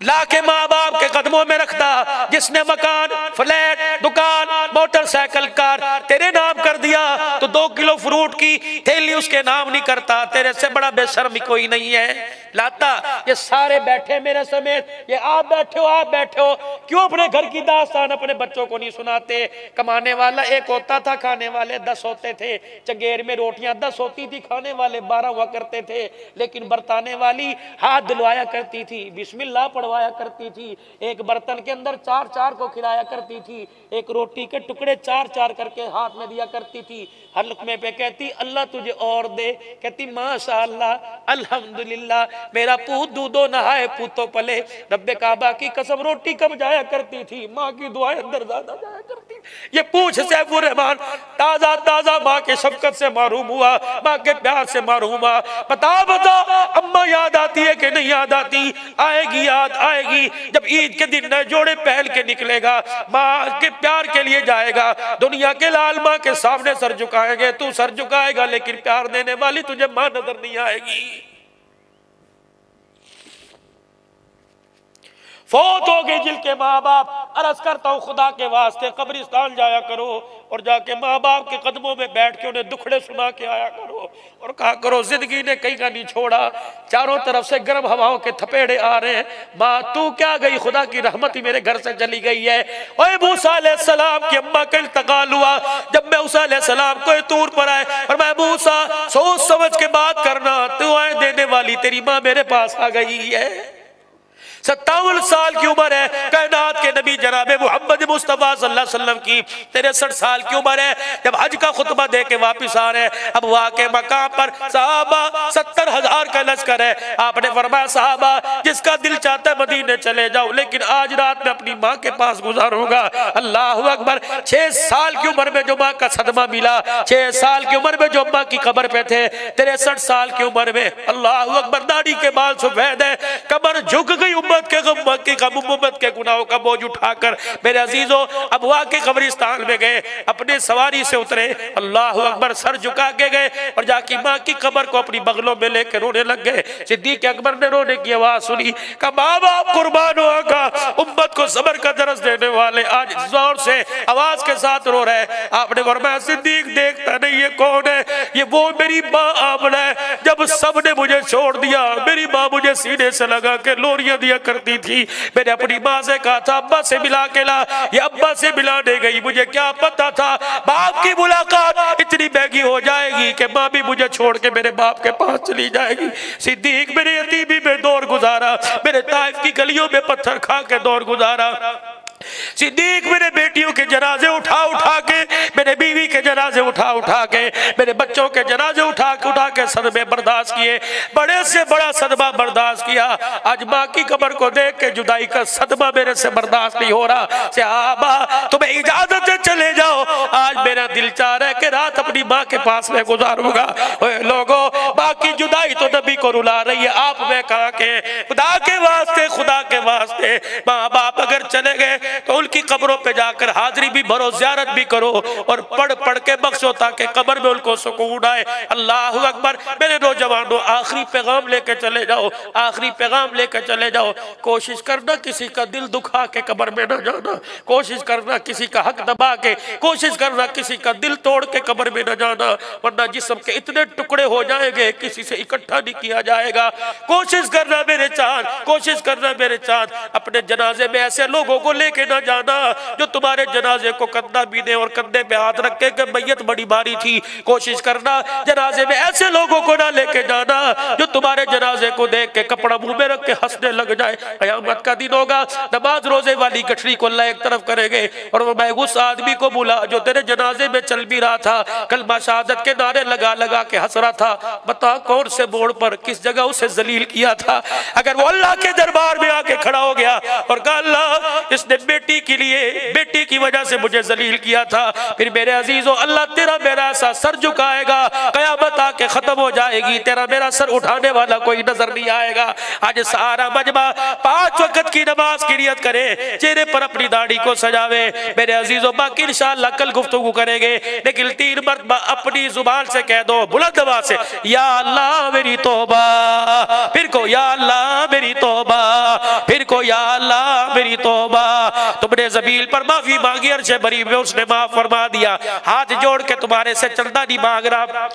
लाके माँ बाप के कदमों में रखता, जिसने मकान फ्लैट दुकान मोटरसाइकिल कार तेरे नाम कर दिया तो 2 किलो फ्रूट की थैली उसके नाम नहीं करता, तेरे से बड़ा बेशर्म कोई नहीं है। लाता ये सारे बैठे मेरे समेत, ये आप बैठे हो, क्यों अपने घर की दास्तान अपने बच्चों को नहीं सुनाते? कमाने वाला एक होता था, खाने वाले 10 होते थे। चंगेर में रोटियां 10 होती थी, खाने वाले 12 हुआ करते थे, लेकिन बरताने वाली हाथ धुलवाया करती थी, बिस्मिल्लाह पढ़वाया करती थी, एक बर्तन के अंदर 4-4 को खिलाया करती थी, एक रोटी के टुकड़े 4-4 करके हाथ में दिया करती थी। हर लुकमे पे कहती अल्लाह तुझे और दे, कहती माशाअल्लाह अल्हम्दुलिल्लाह, मेरा पूत दूधो नहाए पूतो पले। रब्बे काबा की कसम रोटी कम जाया करती थी, माँ की दुआएं अंदर ज्यादा जाया करती। ये पूछ सैफुर रहमान ताजा ताजा माँ के शफकत से मारूम हुआ, माँ के प्यार से मारूम हुआ। बता अम्मा याद आती है कि नहीं याद आती? आएगी, याद आएगी जब ईद के दिन नए जोड़े पहन के निकलेगा, माँ के प्यार के लिए जाएगा, दुनिया के लाल माँ के सामने सर झुकाएंगे, तू सर झुकाएगा लेकिन प्यार देने वाली तुझे माँ नजर नहीं आएगी। फौत हो गए जिनके माँ बाप, अर्ज करता हूँ खुदा के वास्ते कब्रिस्तान जाया करो और जाके माँ बाप के कदमों में बैठ के उन्हें दुखड़े सुना के आया करो और कहा करो जिंदगी ने कहीं का नहीं छोड़ा, चारों तरफ से गर्म हवाओं के थपेड़े आ रहे हैं, माँ तू क्या गई, खुदा की रहमत ही मेरे घर से चली गई है। ओए मूसा अलैहिस्सलाम की अम्मा का इंतकाल हुआ, जब मैं मूसा अलैहिस्सलाम को तूर पर आए और मैं मूसा सोच समझ के बात करना, दुआएं देने वाली तेरी माँ मेरे पास आ गई है। 57 साल की उम्र है, कायनात के नबी जनाबे मुहम्मद मोहम्मद मुस्तफ़ा सल्लल्लाहु अलैहि वसल्लम की 63 साल की उम्र है, जब हज का खुतबा दे के वापिस आ रहे हैं। अब वहां के मकाम पर साहबा 70,000 का लश्कर है। आपने फरमाया साहबा जिसका दिल चाहता है मदीने चले जाओ, लेकिन आज रात में अपनी माँ के पास गुजारूंगा। अल्लाह अकबर। 6 साल की उम्र में जो माँ का सदमा मिला, 6 साल की उम्र में जो अम्मा की कब्र पे थे, 63 साल की उम्र में अल्लाह अकबर दाढ़ी के बाल सफेद है, कब्र झुक गई उम्मत के गम की उम्मत के गुनाहों का बोझ उठाकर। मेरे अजीजों अब वहां के कब्रिस्तान में गए, अपने सवारी से उतरे, अल्लाह अकबर सर झुका के गए और जाके माँ की कब्र को अपनी बगलों में लेकर रोने लग गए। सिद्दीक अकबर ने रोने की आवाज सुनी, कहा माँ बाप कुर्बान हो का उम्मत को सब्र का दरस देने वाले आज जोर से आवाज के साथ रो रहे हैं। आपने फरमाया सिद्दीक देखता नहीं ये कौन है? ये वो मेरी माँ आमना है। जब सबने मुझे छोड़ दिया मेरी माँ मुझे सीने से लगा के लोरियां दिया करती थी। मैंने अपनी माँ से कहा था अब्बा से मिला के ला, ये अब्बा से मिलाने गई, मुझे क्या पता था बाप की मुलाकात इतनी महंगी हो जाएगी कि माँ भी मुझे छोड़ के मेरे बाप के पास चली जाएगी। सिद्दीक मेरे यतीमी में दौर गुजारा, मेरे ताइफ की गलियों में पत्थर खा के दौर गुजारा। सिद्दीक मेरे बेटियों के जनाजे उठा उठा के, मेरे बीवी के जनाजे उठा उठा के, मेरे बच्चों के जनाजे उठा के सदमे बर्दाश्त किए, बड़े से बड़ा सदमा बर्दाश्त किया। आज माँ की कब्र को देख के जुदाई का सदमा मेरे से बर्दाश्त नहीं हो रहा। सहाबा तुम्हें इजाजत है चले जाओ, आज मेरा दिल चाह रहा है कि रात अपनी माँ के पास में गुजारूंगा। लोगों माँ की जुदाई तो नबी को रुला रही है, आप मैं कहा के खुदा के वास्ते, खुदा के वास्ते माँ बाप अगर चले गए तो उनकी कब्रों पे जाकर हाजिरी भी भरो, ज़ियारत भी करो और पढ़ पढ़ के बख्शो ताकि कब्र में उनको सुकून आए। अल्लाह अकबर। मेरे नौजवानों आखिरी पैगाम लेके चले जाओ, आखिरी पैगाम लेकर चले जाओ। कोशिश करना किसी का दिल दुखा के कब्र में न जाना, कोशिश करना किसी का हक दबा के, कोशिश करना किसी का दिल तोड़ के कब्र में न जाना, वरना जिस्म के इतने टुकड़े हो जाएंगे किसी से इकट्ठा नहीं किया जाएगा। कोशिश करना मेरे चांद, कोशिश करना मेरे चांद अपने जनाजे में ऐसे लोगों को लेके न जाना जो तुम्हारे जनाजे को कंधा बीने और कंधे पे हाथ रखे कि मैयत बड़ी भारी थी। कोशिश करना जनाजे में ऐसे लोगों को ना लेके जाना जो तुम्हारे जनाजे को देख के कपड़ा मुंह में रख के हंसने लग जाए। कयामत का दिन होगा, नमाज रोजे वाली गठरी को अल्लाह एक तरफ करेंगे और वो मैं उस आदमी को बुला जो तेरे जनाजे में चल भी रहा था, कलमा शहादत के नारे लगा लगा के हंस रहा था, बता कौन से बोर्ड पर किस जगह उसे जलील किया था। अगर वो अल्लाह के दरबार में आके खड़ा हो गया और कहा अल्लाह इसने बेटी के लिए, बेटी की वजह से मुझे जलील किया था, फिर मेरे अजीजों अल्लाह तेरा मेरा ऐसा सर झुकाएगा, कयामत आके खत्म हो जाएगी, तेरा मेरा सर उठाने वाला कोई नजर नहीं आएगा। आज सारा मजमा 5 वक्त की नमाज की नियत करे, चेहरे पर अपनी दाढ़ी को सजावे। मेरे अजीजों बाकी इंशाअल्लाह कल गुफ्तगू करेंगे, लेकिन 3 मरतबा अपनी जुबान से कह दो बुलंद आवाज से, या अल्लाह मेरी तौबा, फिर को या अल्लाह मेरी तौबा, फिर को या अल्लाह मेरी तौबा। तुमने जमील पर माफी मांगी, अर्श बरी में उसने माफ फरमा दिया। हाथ जोड़ के तुम्हारे से चंदा नहीं मांग रहा,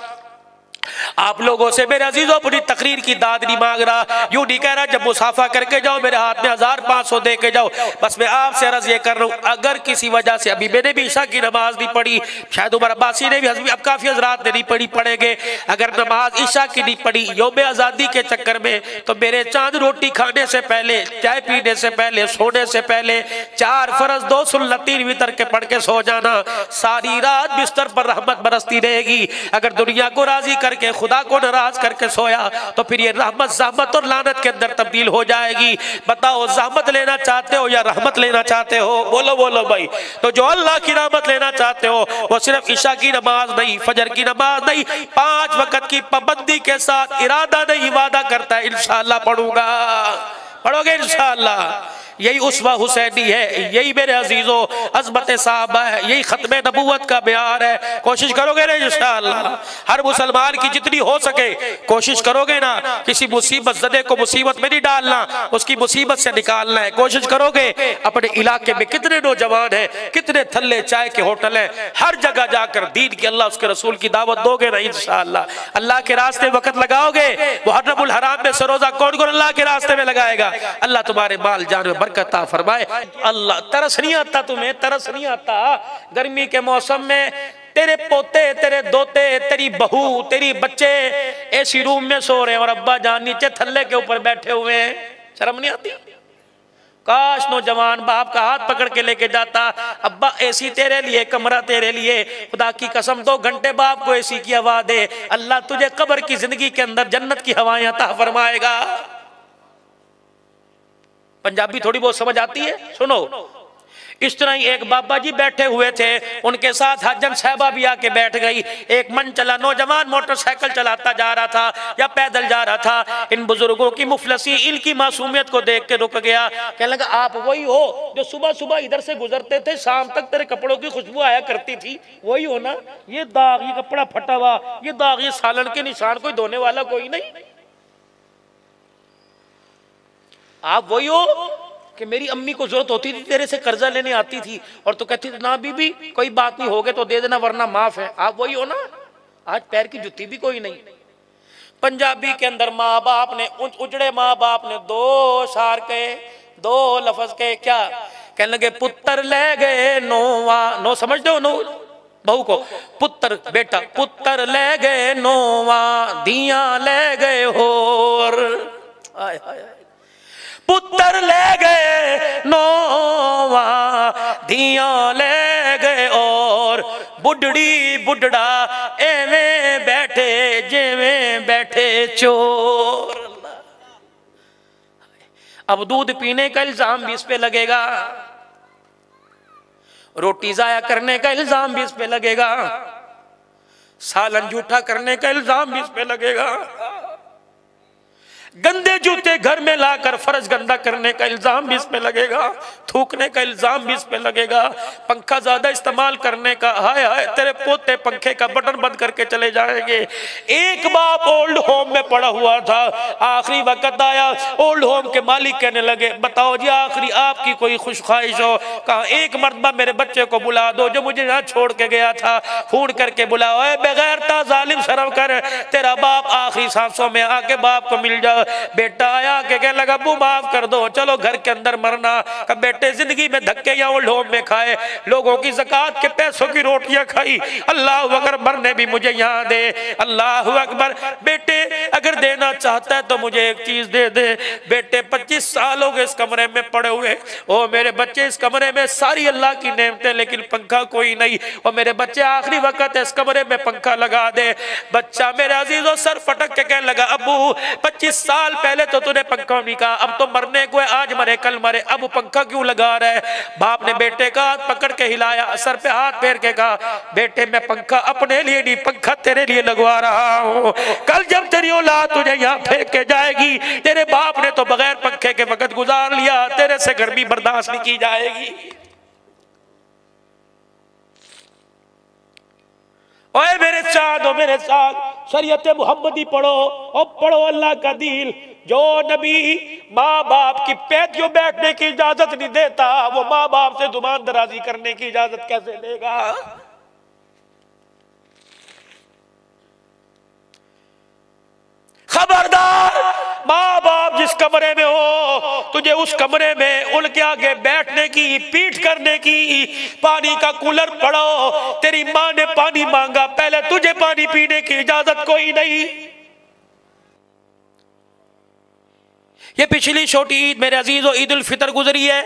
आप लोगों से मेरे अजीजों अपनी तकरीर की दाद नहीं मांग रहा, यूं नहीं कह रहा जब मुसाफा करके जाओ मेरे हाथ में 1500 दे के जाओ। बस मैं आपसे अर्ज ये कर रहा हूँ, अगर किसी वजह से अभी मैंने भी ईशा की नमाज नहीं पढ़ी, शायद उमर अब्बासी ने भी, अब काफी हजरात ने नहीं पढ़ी, पढ़ेंगे। अगर नमाज ईशा की नहीं पढ़ी यौम आज़ादी के चक्कर में, तो मेरे चांद रोटी खाने से पहले, चाय पीने से पहले, सोने से पहले 4 फर्ज 2 सुन्नत 3 वितर के पढ़ के सो जाना। सारी रात बिस्तर पर रहमत बरसती रहेगी। अगर दुनिया को राजी करके खुदा को नाराज करके सोया तो फिर ये रहमत ज़हमत और लानत के अंदर तब्दील हो जाएगी। बताओ ज़हमत लेना चाहते हो या रहमत लेना चाहते हो? बोलो बोलो भाई। तो जो अल्लाह की रहमत लेना चाहते हो वो सिर्फ इशा की नमाज नहीं, फजर की नमाज नहीं, 5 वक्त की पाबंदी के साथ इरादा नहीं, वादा करता है इंशाअल्लाह पढ़ूंगा। पढ़ोगे इंशाअल्लाह? यही उसवा हुसैनी है, यही मेरे अजीजों अज़मत साहबा है, यही खत्म नबूवत का बयान है। कोशिश करोगे ना इंशाअल्लाह? हर मुसलमान की जितनी हो सके कोशिश करोगे ना, किसी मुसीबत ज़दे को मुसीबत में नहीं डालना, उसकी मुसीबत से निकालना है। कोशिश करोगे? अपने इलाके में कितने नौजवान हैं, कितने थल्ले चाय के होटल हैं, हर जगह जाकर दीन की, अल्लाह उसके रसूल की दावत दोगे ना इंशाअल्लाह? अल्लाह के रास्ते वक्त लगाओगे। मुहर्रमुल हराम में सरोजा कौन कौन अल्लाह के रास्ते में लगाएगा? अल्लाह तुम्हारे माल जान में बरकत फरमाए। अल्लाह तरस नहीं आता तुम्हें, तरस नहीं आता गर्मी के मौसम में तेरे पोते, तेरे दोते, तेरी बहू, तेरी बच्चे एसी रूम में सो रहे हैं और अब्बा जान नीचे थल्ले के ऊपर बैठे हुए हैं, शर्म नहीं आती? काश नौजवान बाप का हाथ पकड़ के लेके जाता, अब्बा एसी तेरे लिए, कमरा तेरे लिए, खुदा की कसम 2 घंटे बाप को एसी की हवा दे, अल्लाह तुझे कब्र की जिंदगी के अंदर जन्नत की हवाएं अता फरमाएगा। पंजाबी थोड़ी बहुत समझ आती है, सुनो। इस तरह ही एक बाबा जी बैठे हुए थे, उनके साथ हजन साहबा भी आके बैठ गई। एक मन चला नौजवान मोटरसाइकिल चलाता जा रहा था या पैदल जा रहा था, इन बुजुर्गों की मुफलसी, इनकी मासूमियत को देख के रुक गया। कहने लगा आप वही हो जो सुबह सुबह इधर से गुजरते थे, शाम तक तेरे कपड़ों की खुशबू आया करती थी, वही हो ना? ये दाग, ये कपड़ा फटा हुआ, ये दाग, ये सालन के निशान, कोई धोने वाला कोई नहीं, आप वही हो कि मेरी अम्मी को जरूरत होती थी तेरे से कर्जा लेने आती थी और तो कहती थी ना बीबी कोई बात नहीं, हो गए तो दे देना वरना माफ है, आप वही हो ना? आज पैर की जुत्ती भी कोई नहीं। पंजाबी के अंदर माँ बाप ने, उजड़े माँ बाप ने 2 शार के 2 लफ्ज के, क्या कहने लगे? पुत्र ले गए नोवा, नो समझते हो? नो बहू को पुत्र, बेटा पुत्र ले गए नोवा, दिया ले गए होर, आय हाय, पुत्र ले गए नोवा, दिया ले गए और बुढ़ड़ी बुढ़ड़ा एवें बैठे जेवें बैठे चोर। अब दूध पीने का इल्जाम भी इस पे लगेगा, रोटी जाया करने का इल्जाम भी इस पे लगेगा, सालन जूठा करने का इल्जाम भी इस पे लगेगा, गंदे जूते घर में लाकर फर्ज गंदा करने का इल्जाम भी इस पे लगेगा, थूकने का इल्जाम भी इस पे लगेगा, पंखा ज्यादा इस्तेमाल करने का, हाय हाय तेरे पोते पंखे का बटन बंद करके चले जाएंगे। एक बाप ओल्ड होम में पड़ा हुआ था, आखिरी वक्त आया, ओल्ड होम के मालिक कहने लगे बताओ जी आखिरी आपकी कोई खुश ख्वाहिश हो? कहा एक मर्तबा मेरे बच्चे को बुला दो जो मुझे यहाँ छोड़ के गया था, फोन करके बुलाओ, बेगैरता जालिम शर्म कर, तेरा बाप आखिरी सांसों में आके बाप को मिल जाओ। बेटा आया के कह लगा अब्बू माफ कर दो, चलो घर के अंदर मरना। कब बेटे जिंदगी में धक्के या ओल्ड होम में खाए, लोगों की ज़कात के पैसों की रोटियां खाई, अल्लाह अकबर मरने भी मुझे यहाँ दे, अल्लाह अकबर। बेटे अगर देना चाहता है तो मुझे एक चीज दे दे। बेटे 25 साल हो गए इस कमरे में पड़े हुए, ओ मेरे बच्चे इस कमरे में सारी अल्लाह की नेमतें लेकिन पंखा कोई नहीं, और मेरे बच्चे आखिरी वक्त इस कमरे में पंखा लगा दे। बच्चा मेरे अजीजों सर फटक के कहने लगा अब्बू 25 साल पहले तो तूने पंखा नहीं कहा, अब तो मरने को है, आज मरे कल मरे, अब पंखा क्यों लगा रहा है? बाप ने बेटे का हाथ पकड़ के हिलाया, सर पे हाथ फेर के कहा बेटे मैं पंखा अपने लिए नहीं पंखा तेरे लिए लगवा रहा हूँ, कल जब तेरी औलाद तुझे यहाँ फेंक के जाएगी, तेरे बाप ने तो बगैर पंखे के वक्त गुजार लिया, तेरे से गर्मी बर्दाश्त नहीं की जाएगी। ओए मेरे चाँद, मेरे साथ शरीयत मुहम्मदी पढ़ो और पढ़ो अल्लाह का दीन। जो नबी माँ बाप की पैदियों बैठने की इजाजत नहीं देता, वो माँ बाप से जुबान दराजी करने की इजाजत कैसे देगा? खबरदार, माँ बाप जिस कमरे में हो तुझे उस कमरे में उनके आगे बैठने की, पीठ करने की, पानी का कूलर पड़ो, तेरी माँ ने पानी मांगा, पहले तुझे पानी पीने की इजाजत कोई नहीं। ये पिछली छोटी ईद मेरे अजीजों ईद उल फितर गुजरी है,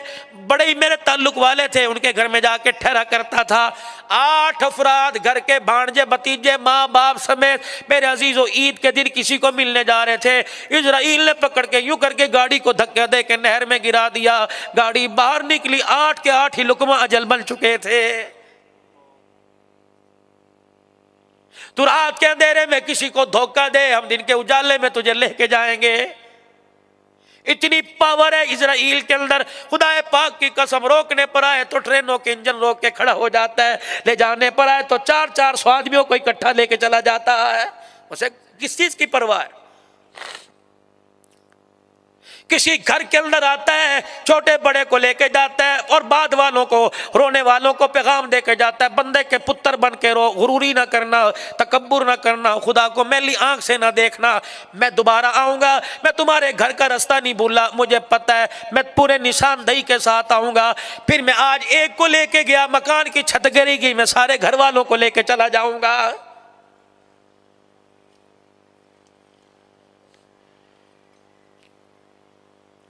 बड़े ही मेरे ताल्लुक वाले थे, उनके घर में जाके ठहरा करता था। 8 अफराद घर के भांजे भतीजे माँ बाप समेत मेरे अजीजों ईद के दिन किसी को मिलने जा रहे थे, इजराइल ने पकड़ के यूं करके गाड़ी को धक्का दे के नहर में गिरा दिया, गाड़ी बाहर निकली, 8 के 8 ही लुकमा अजल बन चुके थे। तू रात के अंधेरे में किसी को धोखा दे, हम दिन के उजाले में तुझे लेके जाएंगे। इतनी पावर है इजराइल के अंदर, खुदाए पाक की कसम, रोकने पर आए तो ट्रेनों के इंजन रोक के खड़ा हो जाता है, ले जाने पर आए तो 400 आदमियों को इकट्ठा लेके चला जाता है। उसे किस चीज की परवाह है? किसी घर के अंदर आता है, छोटे बड़े को लेके जाता है और बाद वालों को, रोने वालों को पैगाम देके जाता है, बंदे के पुत्र बन के रो, गुरूरी ना करना, तकब्बुर ना करना, खुदा को मैली आंख से ना देखना, मैं दोबारा आऊंगा, मैं तुम्हारे घर का रास्ता नहीं भूला, मुझे पता है, मैं पूरे निशानदेही के साथ आऊंगा। फिर मैं आज एक को लेके गया, मकान की छत गिरेगी, मैं सारे घर वालों को लेके चला जाऊंगा।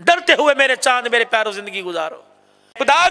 डरते हुए मेरे चांद मेरे प्यारों जिंदगी गुजारो। खुदा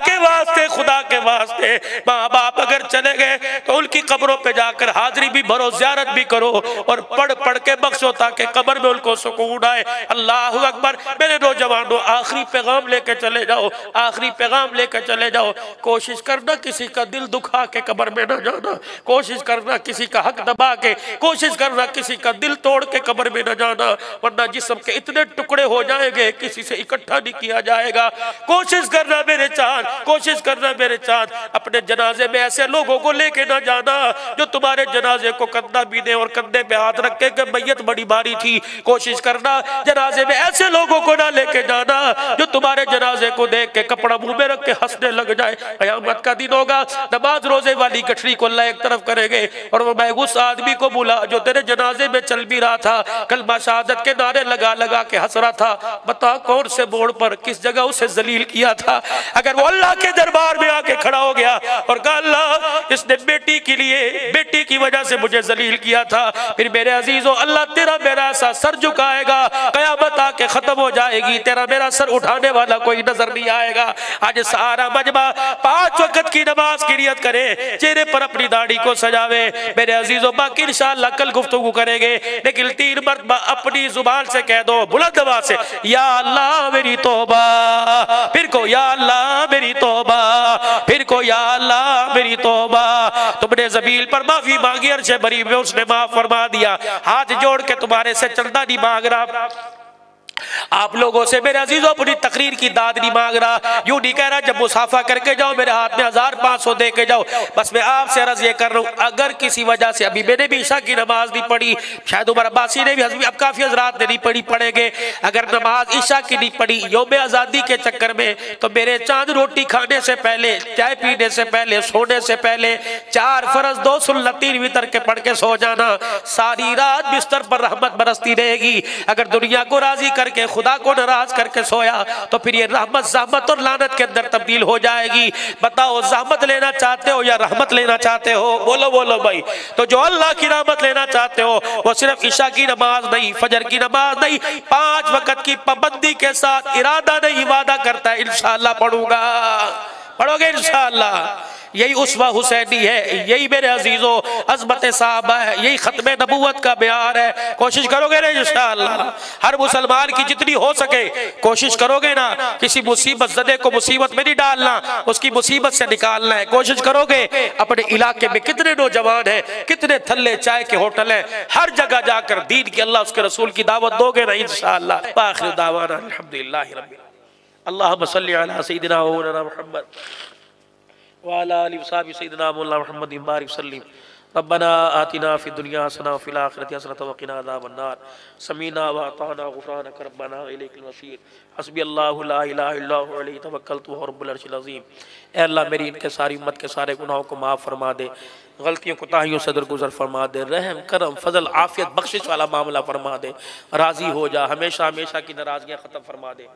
के वास्ते माँ बाप अगर चले गए तो उनकी कब्रों पे जाकर हाजिरी भी भरो, ज़ियारत भी करो और पढ़ पढ़ के बख्शो ताकि कब्र में उनको सुकून आए। अल्लाहु अकबर। मेरे नौजवानों, आखिरी पैगाम लेके चले जाओ, आखिरी पैगाम लेके चले जाओ। कोशिश करना किसी का दिल दुखा के कब्र में न जाना, कोशिश करना किसी का हक दबा के, कोशिश करना किसी का दिल तोड़ के कब्र में न जाना, वरना जिस्म के इतने टुकड़े हो जाएंगे किसी से इकट्ठा नहीं किया जाएगा। कोशिश करना मेरे चांद, कोशिश करना मेरे चांद, अपने जनाजे में ऐसे लोगों को लेके ना जाना जो तुम्हारे जनाजे को कंधा बीने और कंधे पे हाथ रखे कि मैयत बड़ी भारी थी। कोशिश करना जनाजे में ऐसे लोगों को ना लेके जाना जो तुम्हारे जनाजे को देख के कपड़ा मुंह में रख के हंसने लग जाए। कयामत का दिन होगा, नमाज रोजे वाली गठरी को अल्लाह एक तरफ करेंगे और वो मैं उस आदमी को बुला जो तेरे जनाजे में चल भी रहा था, कलमा शहादत के नारे लगा लगा के हंस रहा था, बता कौन से बोर्ड पर किस जगह उसे जलील किया था। अगर वो अल्लाह के दरबार में आके खड़ा हो गया और कहा अल्लाह इसने बेटी के लिए, बेटी की वजह से मुझे जलील किया था, फिर मेरे अजीजों अल्लाह तेरा मेरा ऐसा सर झुकाएगा, कयामत आके खत्म हो जाएगी, तेरा मेरा सर उठाने वाला कोई नजर नहीं आएगा। आज सारा मजमा 5 वक्त की नमाज की नियत करे, चेहरे पर अपनी दाढ़ी को सजावे। मेरे अजीजों बाकी इंशाअल्लाह कल गुफ्तगू करेंगे, लेकिन 3 मरतबा अपनी जुबान से कह दो बुलंद आवाज से, या अल्लाह मेरी तौबा, फिर को या अल्लाह मेरी तौबा, फिर को या अल्लाह मेरी तौबा। तुमने ज़मील पर माफी मांगी, अर्शे बरी में उसने माफ फरमा दिया। हाथ जोड़ के तुम्हारे से चंदा नहीं मांग रहा, आप लोगों से मेरे अजीजों अपनी तकरीर की दाद नहीं मांग रहा, यूं नहीं कह रहा जब मुसाफा करके जाओ मेरे हाथ में 1500 दे के जाओ। बस मैं आपसे अर्ज ये कर रहा हूँ, अगर किसी वजह से अभी मैंने भी ईशा की नमाज नहीं पढ़ी, शायद उमर अब्बासी ने भी, अब काफी हजरात ने नहीं पढ़ी, पढ़ेंगे। अगर नमाज ईशा की नहीं पढ़ी यौम आज़ादी के चक्कर में, तो मेरे चांद रोटी खाने से पहले, चाय पीने से पहले, सोने से पहले 4 फर्ज 2 सुन्नत 3 वितर के पढ़ के सो जाना। सारी रात बिस्तर पर रहमत बरसती रहेगी। अगर दुनिया को राजी करके खुदा को नाराज करके सोया तो फिर ये रहमत ज़हमत और लानत के अंदर तब्दील हो जाएगी। बताओ ज़हमत लेना चाहते हो या रहमत लेना चाहते हो? बोलो बोलो भाई। तो जो अल्लाह की रहमत लेना चाहते हो वो सिर्फ इशा की नमाज नहीं, फजर की नमाज नहीं, 5 वक्त की पाबंदी के साथ इरादा नहीं, वादा करता है इंशाअल्लाह पढ़ूंगा। पढ़ोगे इंशाअल्लाह? यही उसवा हुसैनी है, यही मेरे अजीजों अज़मत साहबा है, यही खत्म नबूवत का बयान है। कोशिश करोगे ना इंशाअल्लाह? हर मुसलमान की जितनी हो सके कोशिश करोगे ना, किसी मुसीबत ज़दे को मुसीबत में नहीं डालना, उसकी मुसीबत से निकालना है। कोशिश करोगे? अपने इलाके में कितने नौजवान हैं, कितने थल्ले चाय के होटल हैं, हर जगह जाकर दीन की, अल्लाह उसके रसूल की दावत दोगे ना इंशाअल्लाह। आखिर दावाना अल्हम्दुलिल्लाहि रब्बिल आलमीन। अल्लाहुम्मा सल्लि अला सय्यिदिना व मौलाना मुहम्मद वाला आलि वसहबि सय्यिदिना मौलाना मुहम्मद बारिक सल्लिम। रब्बना आतिना फिद दुनिया हसना व फिल आखिरति हसनतन व क़िना अज़ाबन्नार। समीना व अताना गुफ़रानक रब्बना इलैकल मसीर। हस्बी अल्लाहु ला इलाहा इल्ला हु अलैहि तवक्कलतु व रब्बुल अर्शिल अज़ीम। ऐ अल्लाह मेरी इनके सारी उम्मत के सारे गुनाहों को माफ़ फरमा दे, गलतियों कोताहियों से दरगुजर फरमा दे, रहम करम फजल आफियत बख्शिश वाला मामला फरमा दे, राज़ी हो जा, हमेशा हमेशा की नाराज़गियाँ ख़त्म फरमा दे।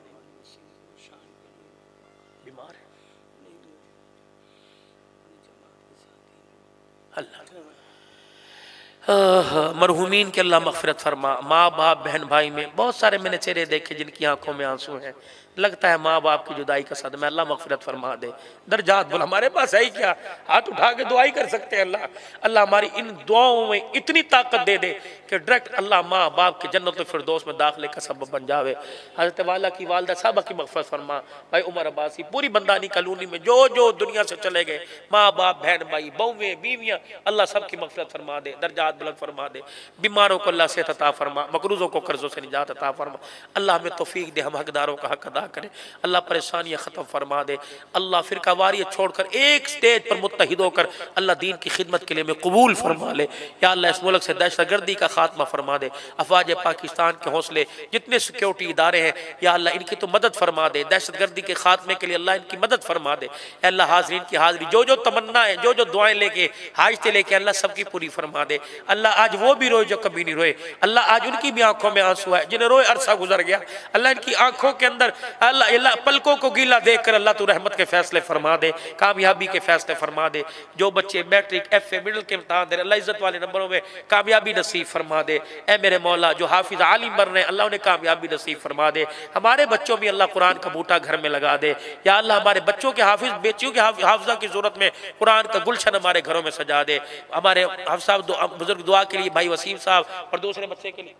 मरहूमीन के अल्लाह मग़फ़िरत फरमा। माँ बाप बहन भाई में बहुत सारे मैंने चेहरे देखे जिनकी आंखों में आंसू हैं, लगता है माँ बाप की जुदाई का सदमा। अल्लाह मग़फ़िरत फरमा दे, दर्जात बोल, हमारे पास है ही क्या, हाथ उठा के दुआई कर सकते हैं। अल्लाह अल्लाह हमारी इन दुआओं में इतनी ताकत दे दे कि डायरेक्ट अल्लाह माँ बाप के जन्नत फिरदौस में दाखिले का सबब बन जावे। हज़रत वाला की वालदा साहबा की मग़फ़िरत फरमा, भाई उमर अब्बासी, पूरी बंदानी कॉलोनी में जो जो दुनिया से चले गए, माँ बाप बहन भाई बहुएँ बीवियाँ, अल्लाह सब की मग़फ़िरत फरमा दे, दर्जात बुलंद फरमा दे। बीमारों को अल्लाह सेहत अता फरमा, मकरूज़ों को कर्ज़ों से निजात अता फरमा। अल्लाह हमें तौफ़ीक दे, हम हक़दारों का हक़ अदा करे। अल्लाह परेशानियां ख़त्म फरमा दे। अल्लाह फ़िरका वारियत छोड़कर एक स्टेज पर मुत्तहिद होकर अल्लाह दीन की खिदमत के लिए हमें कबूल फरमा ले। या अल्लाह इस मुल्क से दहशतगर्दी का खात्मा फरमा दे। अफवाज पाकिस्तान के हौसले, जितने सिक्योरिटी इदारे हैं, या अल्लाह इनकी तो मदद फरमा दे, दहशतगर्दी के खात्मे के लिए अल्लाह इनकी मदद फरमा दे। अल्लाह हाज़रीन की हाज़री, जो जो तमन्ना है, जो जो दुआएं लेके हाजते लेके अल्लाह सबकी पूरी फरमा दे। अल्लाह आज वो भी रोए जो कभी नहीं रोए। अल्लाह आज उनकी भी आंखों में आंसू है जिन्हें रोए अरसा गुजर गया। अल्लाह इनकी आंखों के अंदर अल्लाह पलकों को गीला देख कर अल्लाह तू रहमत के फैसले फरमा दे, कामयाबी के फैसले फरमा दे। जो बच्चे मैट्रिक FA मिडिल के इम्तहान दे रहे अल्लाह इज्जत वाले नंबरों में कामयाबी नसीब फरमा दे। ए मेरे मौला जो हाफिज आलिम बन रहे अल्लाह उन्हें कामयाबी नसीब फरमा दे। हमारे बच्चों में अल्लाह कुरान का बूटा घर में लगा दे। या अल्लाह हमारे बच्चों के हाफिज बेटियों के हाफिजा की जरूरत में कुरान का गुलशन हमारे घरों में सजा दे। हमारे हाफिज साहब बुजुर्ग दुआ के लिए भाई वसीम साहब और दूसरे बच्चे के लिए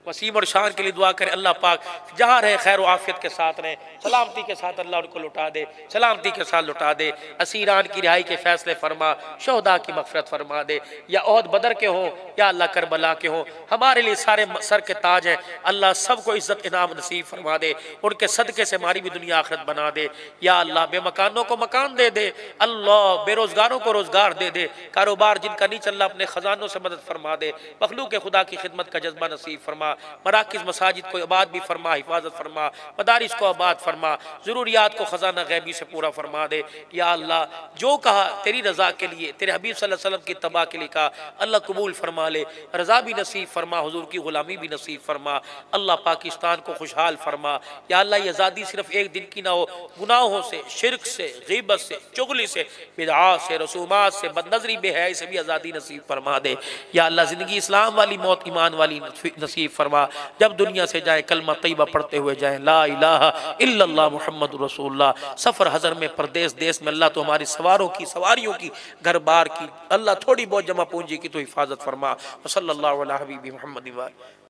वसीम और शान के लिए दुआ करें। अल्लाह पाक जहाँ रहे खैर आफियत के साथ रहे, सलामती के साथ अल्लाह उनको लुटा दे, सलामती के साथ लुटा दे। असीरान की रिहाई के फैसले फरमा, शोहदा की मगफरत फरमा दे। या ओहद बदर के हों या अल्लाह करबला के हों, हमारे लिए सारे सर के ताज हैं। अल्लाह सबको इज्जत इनाम नसीब फरमा दे, उनके सदक़े से हमारी भी दुनिया आखिरत बना दे। या अल्लाह बेमकानों को मकान दे दे, अल्लाह बेरोजगारों को रोजगार दे दे, कारोबार जिनका नहीं चल रहा अपने खजानों से मदद फरमा दे। मखलूक खुदा की खिदमत का जज्बा नसीब फरमा। मराकिज़ मसाजिद को आबाद भी फरमा, हिफाजत फरमा, मदारिस को आबाद फरमा, ज़रूरियात को ख़जाना गैबी से पूरा फरमा दे। या अल्लाह जो कहा तेरी रज़ा के लिए, तेरे हबीब सल्लल्लाहु अलैहि वसल्लम की तबा के लिए कहा, अल्लाह कबूल फरमा ले, रज़ा भी नसीब फरमा, हुजूर की ग़ुलामी भी नसीब फरमा। अल्लाह पाकिस्तान को खुशहाल फरमा। या अल्लाह ये आज़ादी सिर्फ एक दिन की ना हो, गुनाहों से, शिरक से, ग़ीबत से, चुगली से, बिदअत से, रसूमात से, बदनज़री बेहयाई से भी आज़ादी नसीब फरमा दे। या अल्लाह ज़िंदगी इस्लाम वाली, मौत ईमान वाली नसीब फरमा। जब दुनिया से जाए कलमा तैयबा पढ़ते हुए जाए, ला इलाहा इल्लल्लाह मुहम्मदुर रसूलुल्लाह। सफ़र हज़र में, परदेश देश में अल्लाह तो हमारी सवारों की, सवारियों की, घर बार की, अल्लाह थोड़ी बहुत जमा पूंजी की तो हिफाजत फरमा। सल्लल्लाहु अलैहि व सल्लम मुहम्मद।